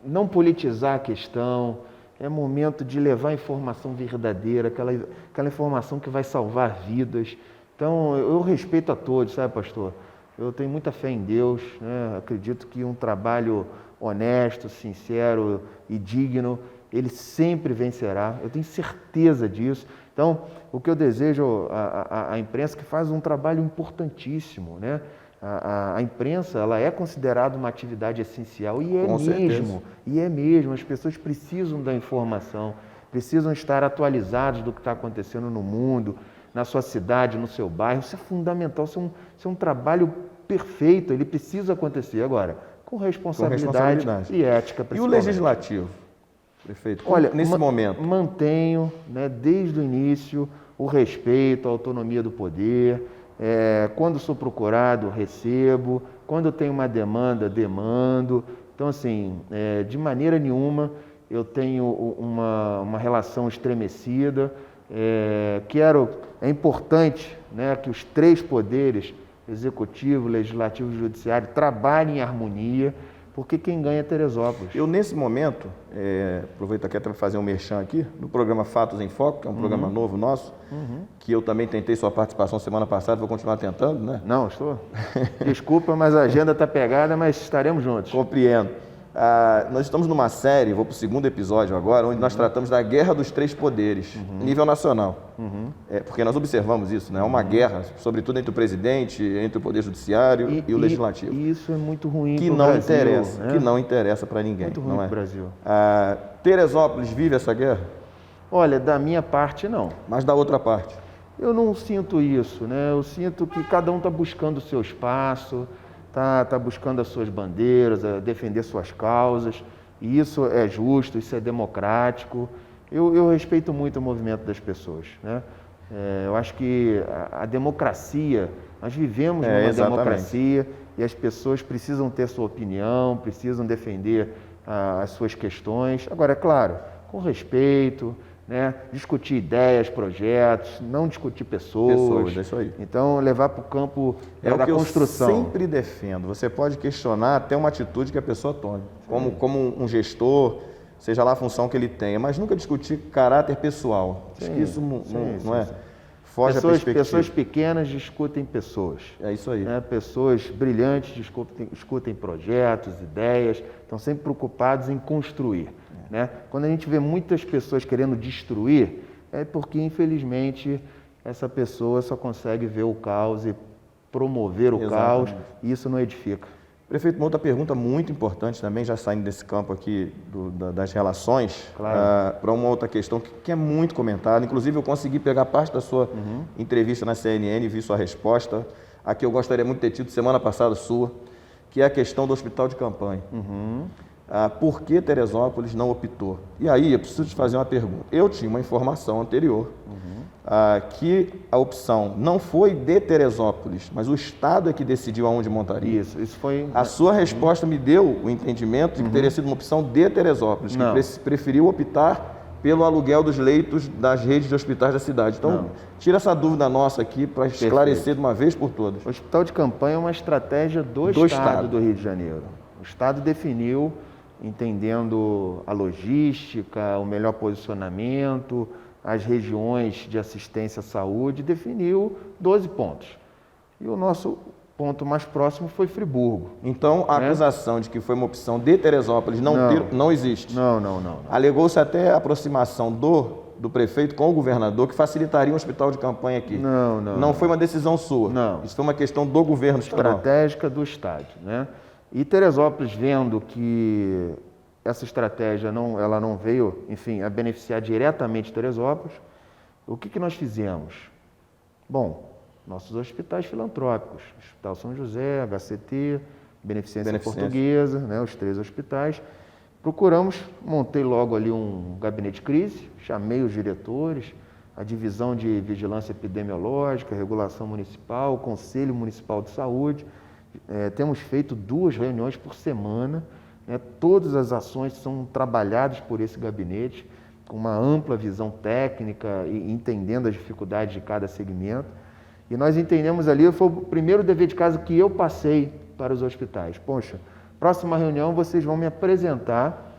não politizar a questão, é momento de levar informação verdadeira, aquela informação que vai salvar vidas. Então, eu respeito a todos, sabe, pastor? Eu tenho muita fé em Deus, né? Acredito que um trabalho honesto, sincero e digno, ele sempre vencerá, eu tenho certeza disso. Então, o que eu desejo à imprensa, que faz um trabalho importantíssimo, né? A imprensa, ela é considerada uma atividade essencial, e é mesmo, as pessoas precisam da informação, precisam estar atualizados do que está acontecendo no mundo, na sua cidade, no seu bairro. Isso é fundamental, isso é um trabalho perfeito, ele precisa acontecer agora, com responsabilidade e ética. E o legislativo, prefeito, olha, nesse momento? Mantenho, né, desde o início, o respeito, a autonomia do poder. Quando sou procurado, recebo. Quando tenho uma demanda, demando. Então, assim, de maneira nenhuma eu tenho uma relação estremecida. É importante, né, que os três poderes, executivo, legislativo e judiciário, trabalhem em harmonia, porque quem ganha é Teresópolis. Eu, nesse momento, aproveito aqui até para fazer um merchan aqui, no programa Fatos em Foco, que é um programa novo nosso, que eu também tentei sua participação semana passada, vou continuar tentando, né? Não, estou. Desculpa, mas a agenda está pegada, mas estaremos juntos. Compreendo. Nós estamos numa série, vou para o segundo episódio agora, onde nós tratamos da guerra dos três poderes, nível nacional. Porque nós observamos isso, né? É uma guerra, sobretudo entre o presidente, entre o Poder Judiciário e o Legislativo. E isso é muito ruim que para o não Brasil, interessa, né? que não interessa para ninguém. Muito ruim não para é? o Brasil. Teresópolis vive essa guerra, Olha, da minha parte, não. mas da outra parte. Eu não sinto isso, né? Eu sinto que cada um está buscando o seu espaço, tá buscando as suas bandeiras, defender suas causas, e isso é justo, isso é democrático. Eu respeito muito o movimento das pessoas, né? Eu acho que a democracia, nós vivemos numa exatamente. democracia e as pessoas precisam ter sua opinião, precisam defender as suas questões. Agora, é claro, com respeito, né? Discutir ideias, projetos, não discutir pessoas. É isso aí. Então, levar para o campo É o da que construção. eu sempre defendo. Você pode questionar até uma atitude que a pessoa tome, como um gestor, seja lá a função que ele tenha, mas nunca discutir caráter pessoal. Acho que isso não é. Foge a perspectiva. Pessoas pequenas discutem pessoas. É isso aí. Né? Pessoas brilhantes discutem projetos, ideias, estão sempre preocupados em construir. Né? Quando a gente vê muitas pessoas querendo destruir, é porque, infelizmente, essa pessoa só consegue ver o caos e promover o caos, e isso não edifica. Prefeito, uma outra pergunta muito importante também, já saindo desse campo aqui das relações, Claro. para uma outra questão que é muito comentada. Inclusive, eu consegui pegar parte da sua entrevista na CNN e vi sua resposta. Aqui eu gostaria muito de ter tido semana passada sua, que é a questão do hospital de campanha. Por que Teresópolis não optou? E aí, eu preciso te fazer uma pergunta. Eu tinha uma informação anterior que a opção não foi de Teresópolis, mas o Estado é que decidiu aonde montaria. Isso foi... A sua resposta me deu o entendimento de que teria sido uma opção de Teresópolis, que preferiu optar pelo aluguel dos leitos das redes de hospitais da cidade. Então, tira essa dúvida nossa aqui para esclarecer de uma vez por todas. O hospital de campanha é uma estratégia do Estado do Rio de Janeiro. O Estado definiu, entendendo a logística, o melhor posicionamento, as regiões de assistência à saúde, definiu 12 pontos. E o nosso ponto mais próximo foi Friburgo. Então, a acusação de que foi uma opção de Teresópolis não existe? Não. Alegou-se até a aproximação do prefeito com o governador, que facilitaria um hospital de campanha aqui. Não foi uma decisão sua? Não. Isso foi uma questão do governo estadual? Estratégica do Estado, né? E Teresópolis, vendo que essa estratégia ela não veio, enfim, a beneficiar diretamente Teresópolis, o que nós fizemos? Bom, nossos hospitais filantrópicos, Hospital São José, HCT, Beneficência Portuguesa, né, os 3 hospitais, montei logo ali um gabinete de crise, chamei os diretores, a divisão de vigilância epidemiológica, regulação municipal, o Conselho Municipal de Saúde. Temos feito 2 reuniões por semana, né? Todas as ações são trabalhadas por esse gabinete, com uma ampla visão técnica e entendendo as dificuldades de cada segmento. E nós entendemos ali, foi o primeiro dever de casa que eu passei para os hospitais. Poxa, próxima reunião vocês vão me apresentar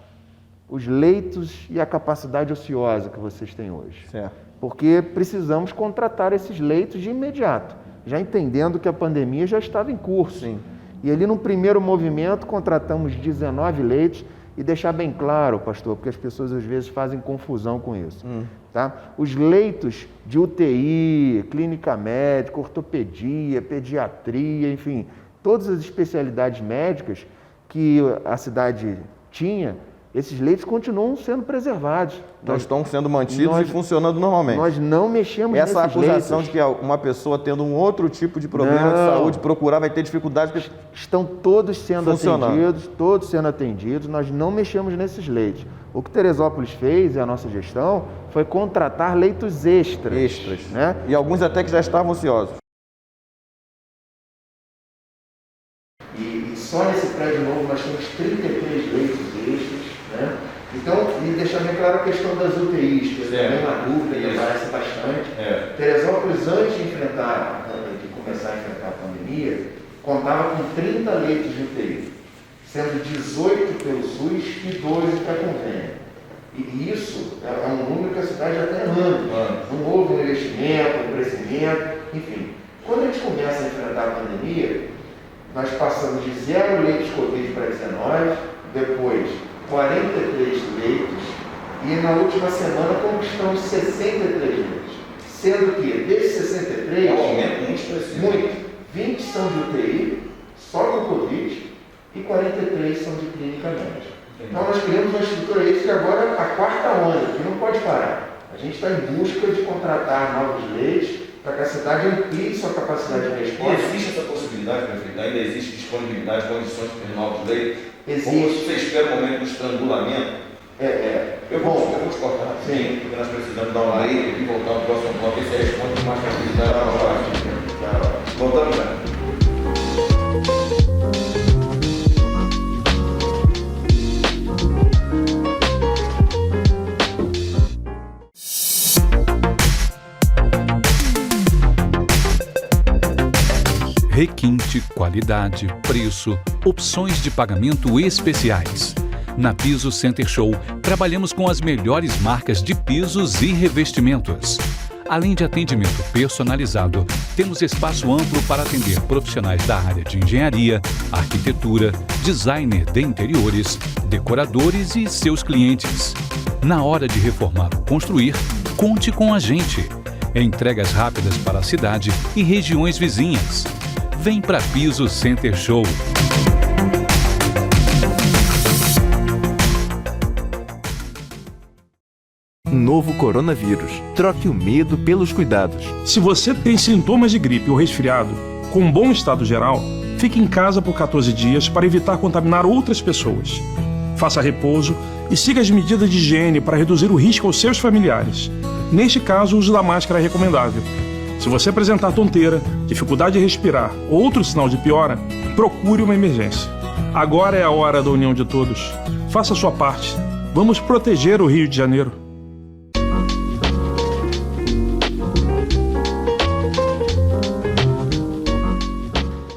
os leitos e a capacidade ociosa que vocês têm hoje. Certo. Porque precisamos contratar esses leitos de imediato, já entendendo que a pandemia já estava em curso. Sim. E ali no primeiro movimento contratamos 19 leitos e deixar bem claro, pastor, porque as pessoas às vezes fazem confusão com isso. Tá? Os leitos de UTI, clínica médica, ortopedia, pediatria, enfim, todas as especialidades médicas que a cidade tinha, esses leitos continuam sendo preservados. Então estão sendo mantidos e funcionando normalmente. Nós não mexemos nesses leitos. Essa acusação de que uma pessoa tendo um outro tipo de problema de saúde procurar vai ter dificuldade porque estão todos sendo atendidos, nós não mexemos nesses leitos. O que Teresópolis fez, e a nossa gestão, foi contratar leitos extras. Né? E alguns até que já estavam ociosos. E só nesse prédio novo nós temos 33 leitos extras, né? Então, e deixar bem claro a questão das UTIs, que é uma dúvida e aparece bastante. Teresópolis, antes de começar a enfrentar a pandemia, contava com 30 leitos de UTI, sendo 18 pelo SUS e 12 para convênio. E isso é um número que a cidade já tem anos. Não houve um investimento, um crescimento, enfim. Quando a gente começa a enfrentar a pandemia, nós passamos de 0 leitos Covid para 19, depois 43 leitos, e na última semana conquistamos 63 leitos. Sendo que desses 63, é um aumento muito expressivo. Muito. 20 são de UTI, só com Covid, e 43 são de clínica médica. Então nós criamos uma estrutura que agora é a 4ª onda, que não pode parar. A gente está em busca de contratar novos leitos para que a cidade amplie sua capacidade de resposta. E existe essa possibilidade, prefeito? Ainda existe disponibilidade, condições de ter novos leitos? Existe. Ou você espera o momento do estrangulamento? Eu vou te cortar, sim, porque nós precisamos dar uma lei e voltar ao próximo bloco. Esse responde com mais tranquilidade. Voltamos já. Requinte, qualidade, preço, opções de pagamento especiais. Na Piso Center Show, trabalhamos com as melhores marcas de pisos e revestimentos. Além de atendimento personalizado, temos espaço amplo para atender profissionais da área de engenharia, arquitetura, designer de interiores, decoradores e seus clientes. Na hora de reformar ou construir, conte com a gente. Entregas rápidas para a cidade e regiões vizinhas. Vem para Piso Center Show. Novo coronavírus. Troque o medo pelos cuidados. Se você tem sintomas de gripe ou resfriado, com um bom estado geral, fique em casa por 14 dias para evitar contaminar outras pessoas. Faça repouso e siga as medidas de higiene para reduzir o risco aos seus familiares. Neste caso, o uso da máscara é recomendável. Se você apresentar tonteira, dificuldade de respirar ou outro sinal de piora, procure uma emergência. Agora é a hora da união de todos. Faça a sua parte. Vamos proteger o Rio de Janeiro.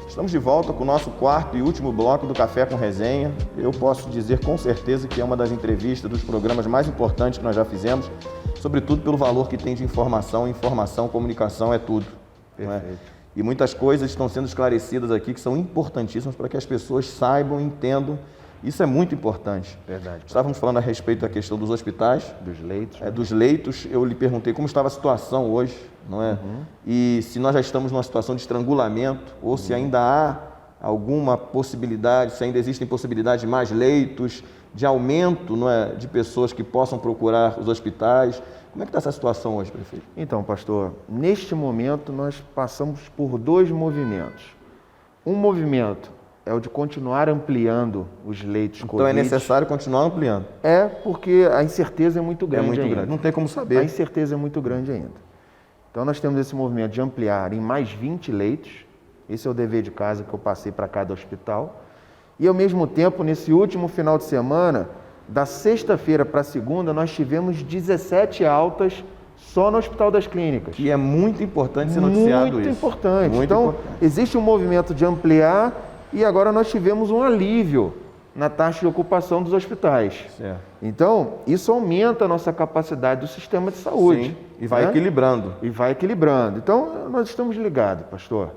Estamos de volta com o nosso 4º e último bloco do Café com Resenha. Eu posso dizer com certeza que é uma das entrevistas, dos programas mais importantes que nós já fizemos, sobretudo pelo valor que tem de informação. Informação, comunicação é tudo. Não é? E muitas coisas estão sendo esclarecidas aqui que são importantíssimas para que as pessoas saibam, entendam. Isso é muito importante. Verdade. Estávamos falando a respeito da questão dos hospitais. Dos leitos. Dos leitos. Eu lhe perguntei como estava a situação hoje, não é? E se nós já estamos numa situação de estrangulamento, ou se ainda há alguma possibilidade, se ainda existem possibilidades de mais leitos, de aumento, não é, de pessoas que possam procurar os hospitais. Como é que está essa situação hoje, prefeito? Então, pastor, neste momento nós passamos por 2 movimentos. Um movimento é o de continuar ampliando os leitos Então Covid. é necessário continuar ampliando. É, porque a incerteza é muito grande. É muito ainda. grande. Não tem como saber. A incerteza é muito grande ainda. Então nós temos esse movimento de ampliar em mais 20 leitos. Esse é o dever de casa que eu passei para cada hospital. E ao mesmo tempo, nesse último final de semana, da sexta-feira para a segunda, nós tivemos 17 altas só no Hospital das Clínicas. E é muito importante ser noticiado isso. Muito importante. Muito então, importante. existe um movimento de ampliar e agora nós tivemos um alívio na taxa de ocupação dos hospitais. Certo. Então, isso aumenta a nossa capacidade do sistema de saúde. Sim, e vai equilibrando. E vai equilibrando. Então, nós estamos ligados, pastor.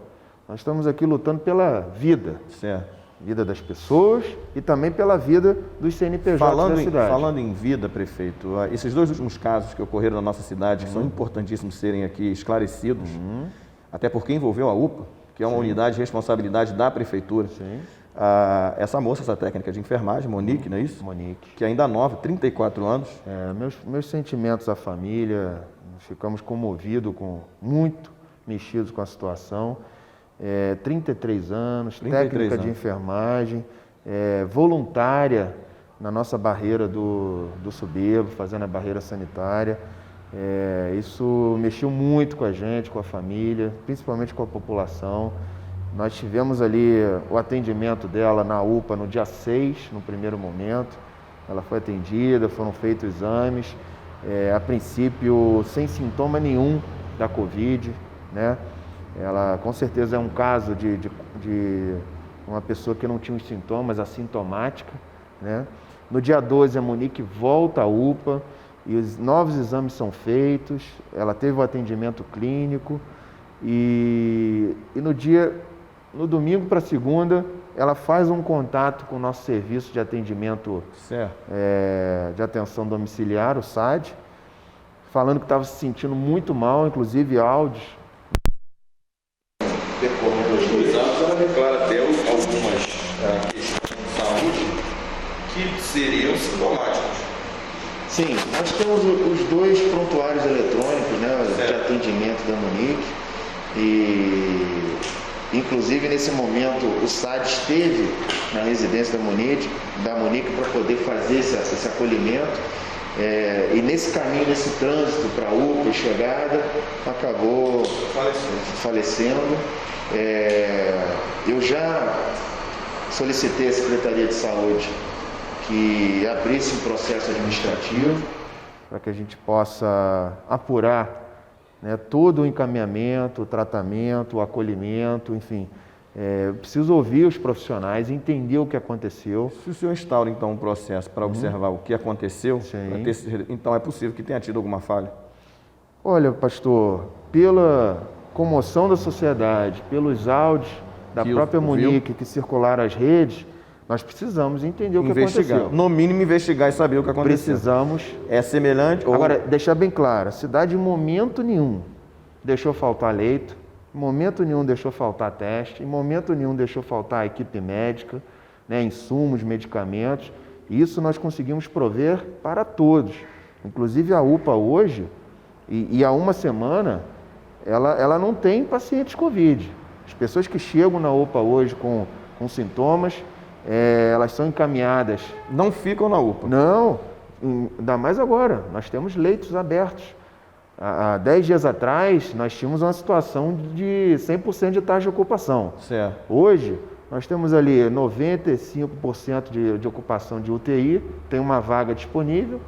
Nós estamos aqui lutando pela vida. Certo. Vida das pessoas e também pela vida dos CNPJs da cidade. Falando em vida, prefeito, esses 2 últimos casos que ocorreram na nossa cidade, que são importantíssimos serem aqui esclarecidos, até porque envolveu a UPA, que é uma unidade de responsabilidade da prefeitura. Sim. Essa moça, essa técnica de enfermagem, Monique, não é isso? Monique. Que ainda nova, 34 anos. Meus sentimentos à família, ficamos comovidos, muito mexidos com a situação. 33 anos, 33 técnica anos. de enfermagem, voluntária na nossa barreira do Subebo, fazendo a barreira sanitária. Isso mexeu muito com a gente, com a família, principalmente com a população. Nós tivemos ali o atendimento dela na UPA no dia 6, no primeiro momento. Ela foi atendida, foram feitos exames, a princípio sem sintoma nenhum da Covid, né? Ela com certeza é um caso de uma pessoa que não tinha os sintomas, assintomática, né? No dia 12 a Monique volta à UPA e os novos exames são feitos, ela teve o atendimento clínico e no dia no domingo para segunda, ela faz um contato com o nosso serviço de atendimento de atenção domiciliar, o SAD, falando que estava se sentindo muito mal, inclusive áudios. Decorrendo ela declara até algumas questões de saúde que seriam sintomáticas. Sim, nós temos os 2 prontuários eletrônicos, né, de atendimento da Monique, e inclusive nesse momento o SAD esteve na residência da Monique para poder fazer esse acolhimento, e nesse caminho, nesse trânsito para a UPA e chegada, acabou falecendo. Eu já solicitei à Secretaria de Saúde que abrisse um processo administrativo para que a gente possa apurar, né, todo o encaminhamento, o tratamento, o acolhimento, enfim. Preciso ouvir os profissionais, entender o que aconteceu. Se o senhor instaura, então, um processo para observar o que aconteceu, então é possível que tenha tido alguma falha? Olha, pastor, pela comoção da sociedade, pelos áudios da própria Monique que circularam as redes, nós precisamos entender o que aconteceu. No mínimo, investigar e saber o que aconteceu. Precisamos. É semelhante? Agora, deixar bem claro, a cidade em momento nenhum deixou faltar leito, em momento nenhum deixou faltar teste, em momento nenhum deixou faltar equipe médica, né, insumos, medicamentos. Isso nós conseguimos prover para todos. Inclusive a UPA hoje, e há uma semana, ela não tem pacientes Covid. As pessoas que chegam na UPA hoje com sintomas, elas são encaminhadas. Não ficam na UPA? Não, ainda mais agora. Nós temos leitos abertos. Há 10 dias atrás, nós tínhamos uma situação de 100% de taxa de ocupação. Certo. Hoje, nós temos ali 95% de ocupação de UTI, tem uma vaga disponível,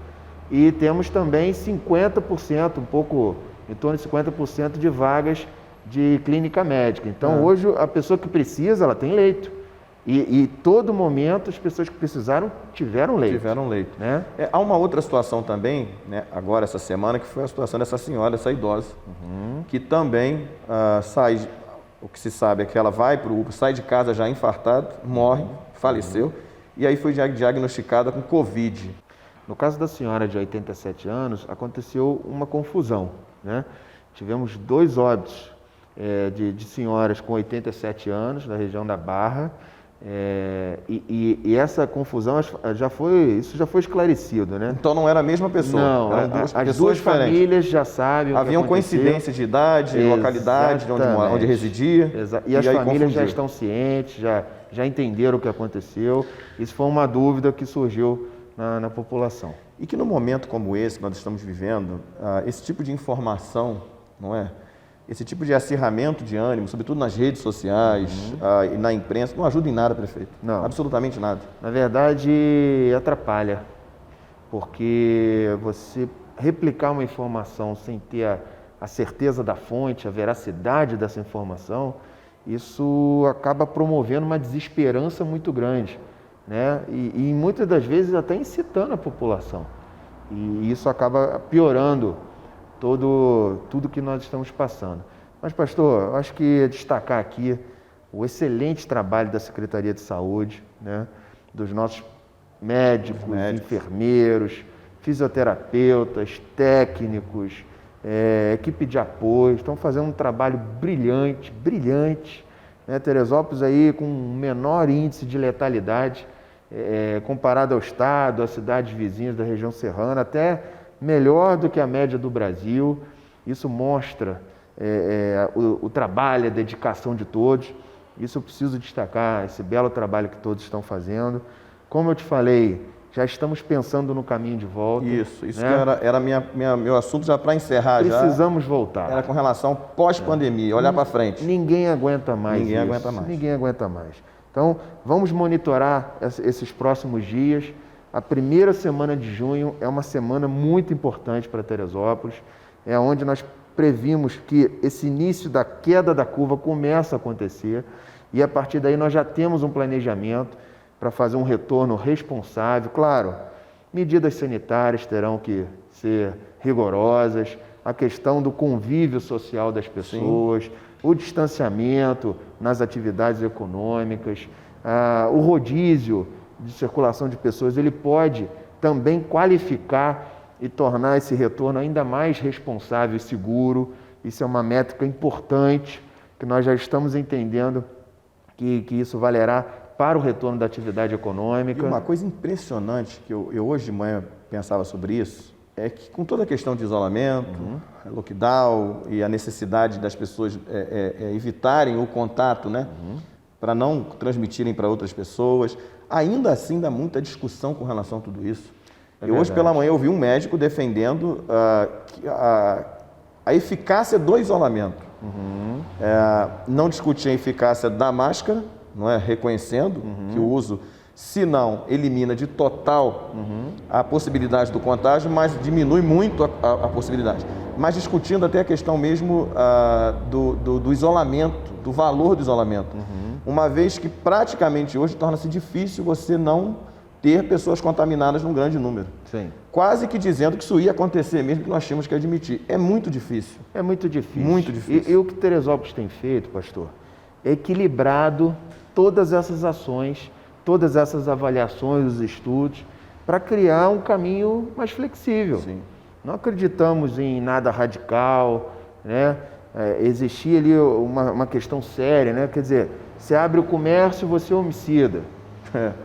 e temos também 50%, um pouco, em torno de 50% de vagas de clínica médica. Então, hoje, a pessoa que precisa, ela tem leito. E todo momento as pessoas que precisaram tiveram leito. Né? Há uma outra situação também, né, agora essa semana, que foi a situação dessa senhora, essa idosa, que também sai, o que se sabe é que ela vai para o UPA, sai de casa já infartada, morre, faleceu, e aí foi diagnosticada com Covid. No caso da senhora de 87 anos, aconteceu uma confusão, né? Tivemos 2 óbitos de senhoras com 87 anos, na região da Barra, e essa confusão isso já foi esclarecido, né? Então não era a mesma pessoa? Não, as 2 famílias já sabem. Haviam coincidências de idade, localidade, de onde residia. E as famílias já estão cientes, já entenderam o que aconteceu. Isso foi uma dúvida que surgiu na população. E que no momento como esse que nós estamos vivendo, esse tipo de informação, não é? Esse tipo de acirramento de ânimo, sobretudo nas redes sociais e na imprensa, não ajuda em nada, prefeito? Não. Absolutamente nada. Na verdade, atrapalha, porque você replicar uma informação sem ter a certeza da fonte, a veracidade dessa informação, isso acaba promovendo uma desesperança muito grande, né? E muitas das vezes até incitando a população. E isso acaba piorando tudo que nós estamos passando. Mas, pastor, eu acho que destacar aqui o excelente trabalho da Secretaria de Saúde, né, dos nossos médicos, enfermeiros, fisioterapeutas, técnicos, equipe de apoio, estão fazendo um trabalho brilhante, né? Teresópolis aí com um menor índice de letalidade comparado ao estado, às cidades vizinhas da região serrana, até melhor do que a média do Brasil. Isso mostra o trabalho, a dedicação de todos. Isso eu preciso destacar, esse belo trabalho que todos estão fazendo. Como eu te falei, já estamos pensando no caminho de volta. Isso né? Que era meu assunto já para encerrar. Precisamos voltar. Era com relação pós-pandemia, olhar para frente. Ninguém aguenta mais Ninguém aguenta mais. Então, vamos monitorar esses próximos dias. A primeira semana de junho é uma semana muito importante para Teresópolis, é onde nós previmos que esse início da queda da curva começa a acontecer, e a partir daí nós já temos um planejamento para fazer um retorno responsável. Claro, medidas sanitárias terão que ser rigorosas, a questão do convívio social das pessoas, o distanciamento nas atividades econômicas, o rodízio de circulação de pessoas, ele pode também qualificar e tornar esse retorno ainda mais responsável e seguro. Isso é uma métrica importante, que nós já estamos entendendo que isso valerá para o retorno da atividade econômica. E uma coisa impressionante, que eu hoje de manhã pensava sobre isso, é que com toda a questão de isolamento, lockdown e a necessidade das pessoas evitarem o contato, né, para não transmitirem para outras pessoas, ainda assim dá muita discussão com relação a tudo isso. Hoje pela manhã eu vi um médico defendendo a eficácia do isolamento. Não discutir a eficácia da máscara, não é? Reconhecendo que o uso, se não elimina de total a possibilidade do contágio, mas diminui muito a possibilidade. Mas discutindo até a questão mesmo do isolamento, do valor do isolamento. Uma vez que praticamente hoje torna-se difícil você não ter pessoas contaminadas num grande número. Sim. Quase que dizendo que isso ia acontecer mesmo, que nós tínhamos que admitir. É muito difícil. É muito difícil. Muito difícil. E o que Teresópolis tem feito, pastor, é equilibrado todas essas ações, todas essas avaliações, os estudos, para criar um caminho mais flexível. Sim. Não acreditamos em nada radical, né? Existia ali uma questão séria, né? Quer dizer, você abre o comércio, você é homicida.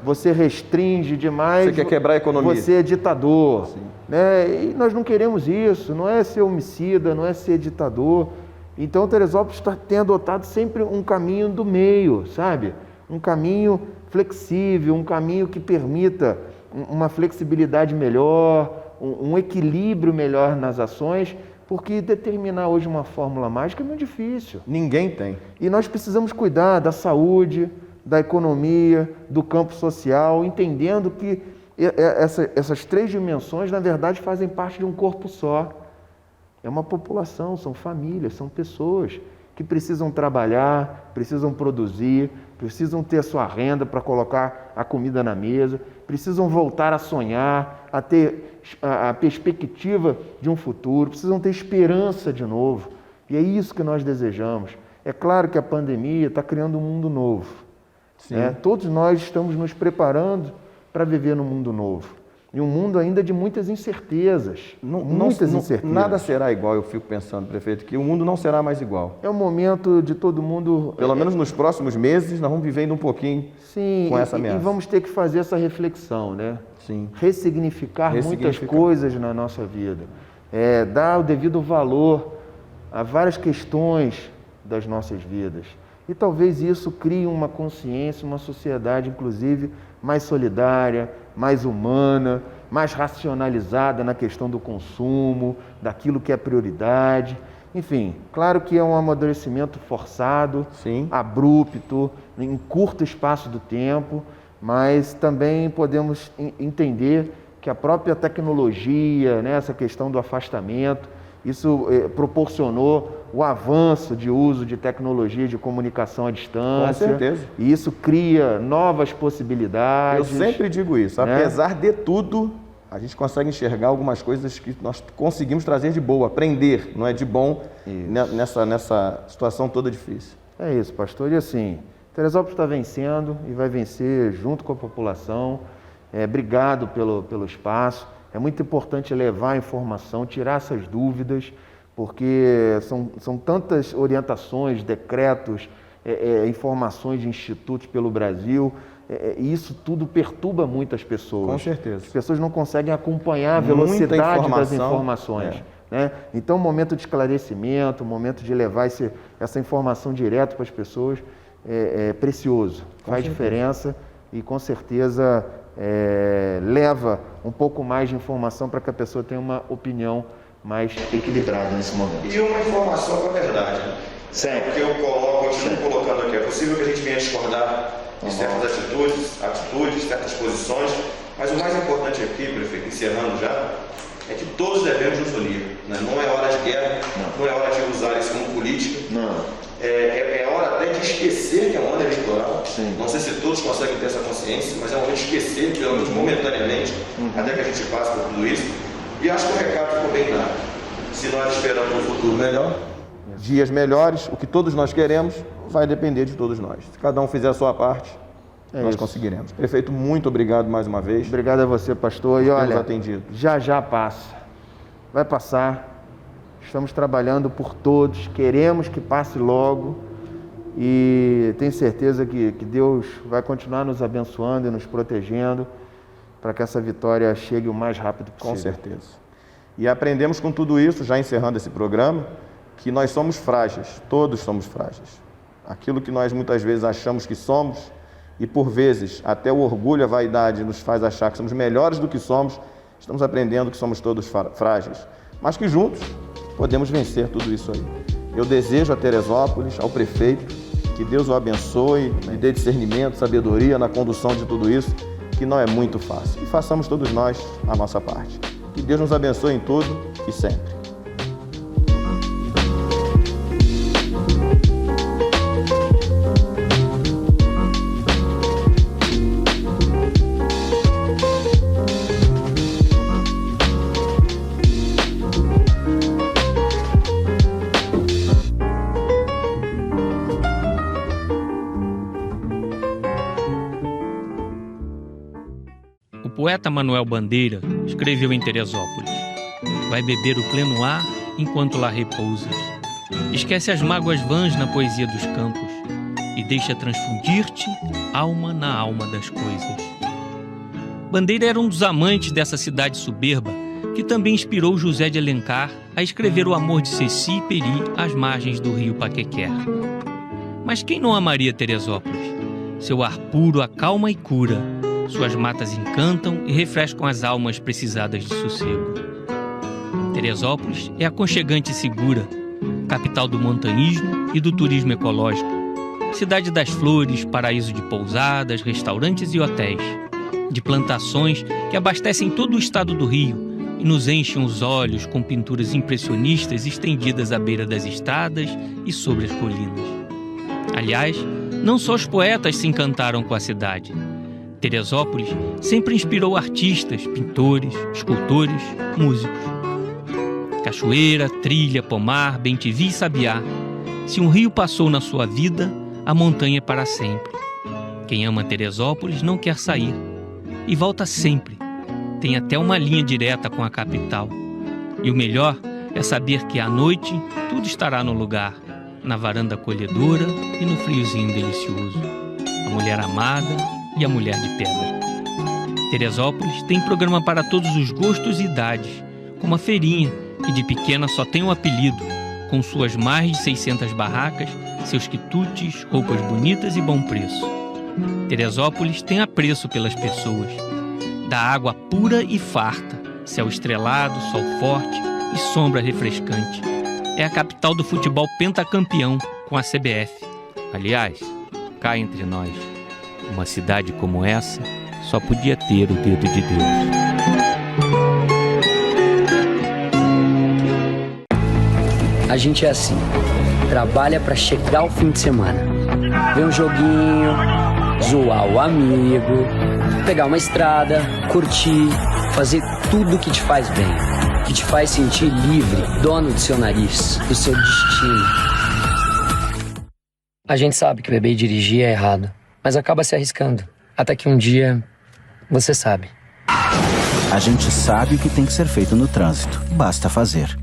Você restringe demais, você quer quebrar a economia. Você é ditador. Né? E nós não queremos isso, não é ser homicida, não é ser ditador. Então, Teresópolis tem adotado sempre um caminho do meio, sabe? Um caminho flexível, um caminho que permita uma flexibilidade melhor, um equilíbrio melhor nas ações, porque determinar hoje uma fórmula mágica é muito difícil. Ninguém tem. E nós precisamos cuidar da saúde, da economia, do campo social, entendendo que essas três dimensões, na verdade, fazem parte de um corpo só. É uma população, são famílias, são pessoas que precisam trabalhar, precisam produzir, precisam ter a sua renda para colocar a comida na mesa, precisam voltar a sonhar, a ter a perspectiva de um futuro, precisam ter esperança de novo. E é isso que nós desejamos. É claro que a pandemia está criando um mundo novo. Todos nós estamos nos preparando para viver num mundo novo. E um mundo ainda de muitas incertezas. Muitas incertezas. Nada será igual, eu fico pensando, prefeito, que o mundo não será mais igual. É o momento de todo mundo... Pelo menos nos próximos meses, nós vamos vivendo um pouquinho com essa ameaça. E vamos ter que fazer essa reflexão, né? Sim. Ressignificar muitas coisas na nossa vida. Dar o devido valor a várias questões das nossas vidas. E talvez isso crie uma consciência, uma sociedade, inclusive, mais solidária, mais humana, mais racionalizada na questão do consumo, daquilo que é prioridade. Enfim, claro que é um amadurecimento forçado, abrupto, em curto espaço do tempo, mas também podemos entender que a própria tecnologia, né, essa questão do afastamento, isso proporcionou o avanço de uso de tecnologia de comunicação à distância. Com certeza. E isso cria novas possibilidades. Eu sempre digo isso, né? Apesar de tudo, a gente consegue enxergar algumas coisas que nós conseguimos trazer de boa, aprender, não é, de bom nessa situação toda difícil. É isso, pastor. E assim, Teresópolis está vencendo e vai vencer junto com a população. Obrigado pelo espaço. É muito importante levar a informação, tirar essas dúvidas, porque são tantas orientações, decretos, informações de institutos pelo Brasil, e isso tudo perturba muito as pessoas. Com certeza. As pessoas não conseguem acompanhar a velocidade das informações. Né? Então, o momento de esclarecimento, o momento de levar essa informação direto para as pessoas é precioso, faz diferença e, com certeza, leva um pouco mais de informação para que a pessoa tenha uma opinião mais equilibrada nesse momento. E uma informação com a verdade. Certo. Porque eu continuo colocando aqui, é possível que a gente venha discordar de certas atitudes, certas posições, mas o mais importante aqui, prefeito, encerrando já, é que todos devemos nos unir. Né? Não é hora de guerra, não é hora de usar isso como política. É hora até de esquecer que é um ano eleitoral. Não sei se todos conseguem ter essa consciência, mas é um momento de esquecer, pelo menos momentaneamente, até que a gente passe por tudo isso. E acho que o recado ficou bem claro. Se nós esperamos um futuro melhor, dias melhores, o que todos nós queremos, vai depender de todos nós. Se cada um fizer a sua parte, nós conseguiremos. Prefeito, muito obrigado mais uma vez. Obrigado a você, pastor. E olha, atendido. Já passa. Vai passar. Estamos trabalhando por todos. Queremos que passe logo. E tenho certeza que Deus vai continuar nos abençoando e nos protegendo para que essa vitória chegue o mais rápido possível. Com certeza. E aprendemos com tudo isso, já encerrando esse programa, que nós somos frágeis. Todos somos frágeis. Aquilo que nós muitas vezes achamos que somos, e por vezes até o orgulho, a vaidade nos faz achar que somos melhores do que somos, estamos aprendendo que somos todos frágeis, mas que juntos podemos vencer tudo isso aí. Eu desejo a Teresópolis, ao prefeito, que Deus o abençoe, lhe dê discernimento, sabedoria na condução de tudo isso, que não é muito fácil. E façamos todos nós a nossa parte. Que Deus nos abençoe em tudo e sempre. O poeta Manuel Bandeira escreveu em Teresópolis: vai beber o pleno ar enquanto lá repousas. Esquece as mágoas vãs na poesia dos campos e deixa transfundir-te alma na alma das coisas. Bandeira era um dos amantes dessa cidade soberba que também inspirou José de Alencar a escrever o amor de Ceci e Peri às margens do rio Paquequer. Mas quem não amaria Teresópolis? Seu ar puro acalma e cura. Suas matas encantam e refrescam as almas precisadas de sossego. Teresópolis é aconchegante e segura, capital do montanhismo e do turismo ecológico. Cidade das flores, paraíso de pousadas, restaurantes e hotéis. De plantações que abastecem todo o estado do Rio e nos enchem os olhos com pinturas impressionistas estendidas à beira das estradas e sobre as colinas. Aliás, não só os poetas se encantaram com a cidade. Teresópolis sempre inspirou artistas, pintores, escultores, músicos. Cachoeira, trilha, pomar, bem-te-vi e sabiá. Se um rio passou na sua vida, a montanha é para sempre. Quem ama Teresópolis não quer sair. E volta sempre. Tem até uma linha direta com a capital. E o melhor é saber que à noite tudo estará no lugar. Na varanda acolhedora e no friozinho delicioso. A mulher amada e a mulher de pedra. Teresópolis tem programa para todos os gostos e idades, como a feirinha, que de pequena só tem um apelido, com suas mais de 600 barracas, seus quitutes, roupas bonitas e bom preço. Teresópolis tem apreço pelas pessoas, dá água pura e farta, céu estrelado, sol forte e sombra refrescante. É a capital do futebol pentacampeão com a CBF. Aliás, cá entre nós, uma cidade como essa só podia ter o dedo de Deus. A gente é assim, trabalha pra chegar ao fim de semana. Ver um joguinho, zoar o amigo, pegar uma estrada, curtir, fazer tudo que te faz bem, que te faz sentir livre, dono do seu nariz, do seu destino. A gente sabe que beber e dirigir é errado, mas acaba se arriscando. Até que um dia, você sabe. A gente sabe o que tem que ser feito no trânsito. Basta fazer.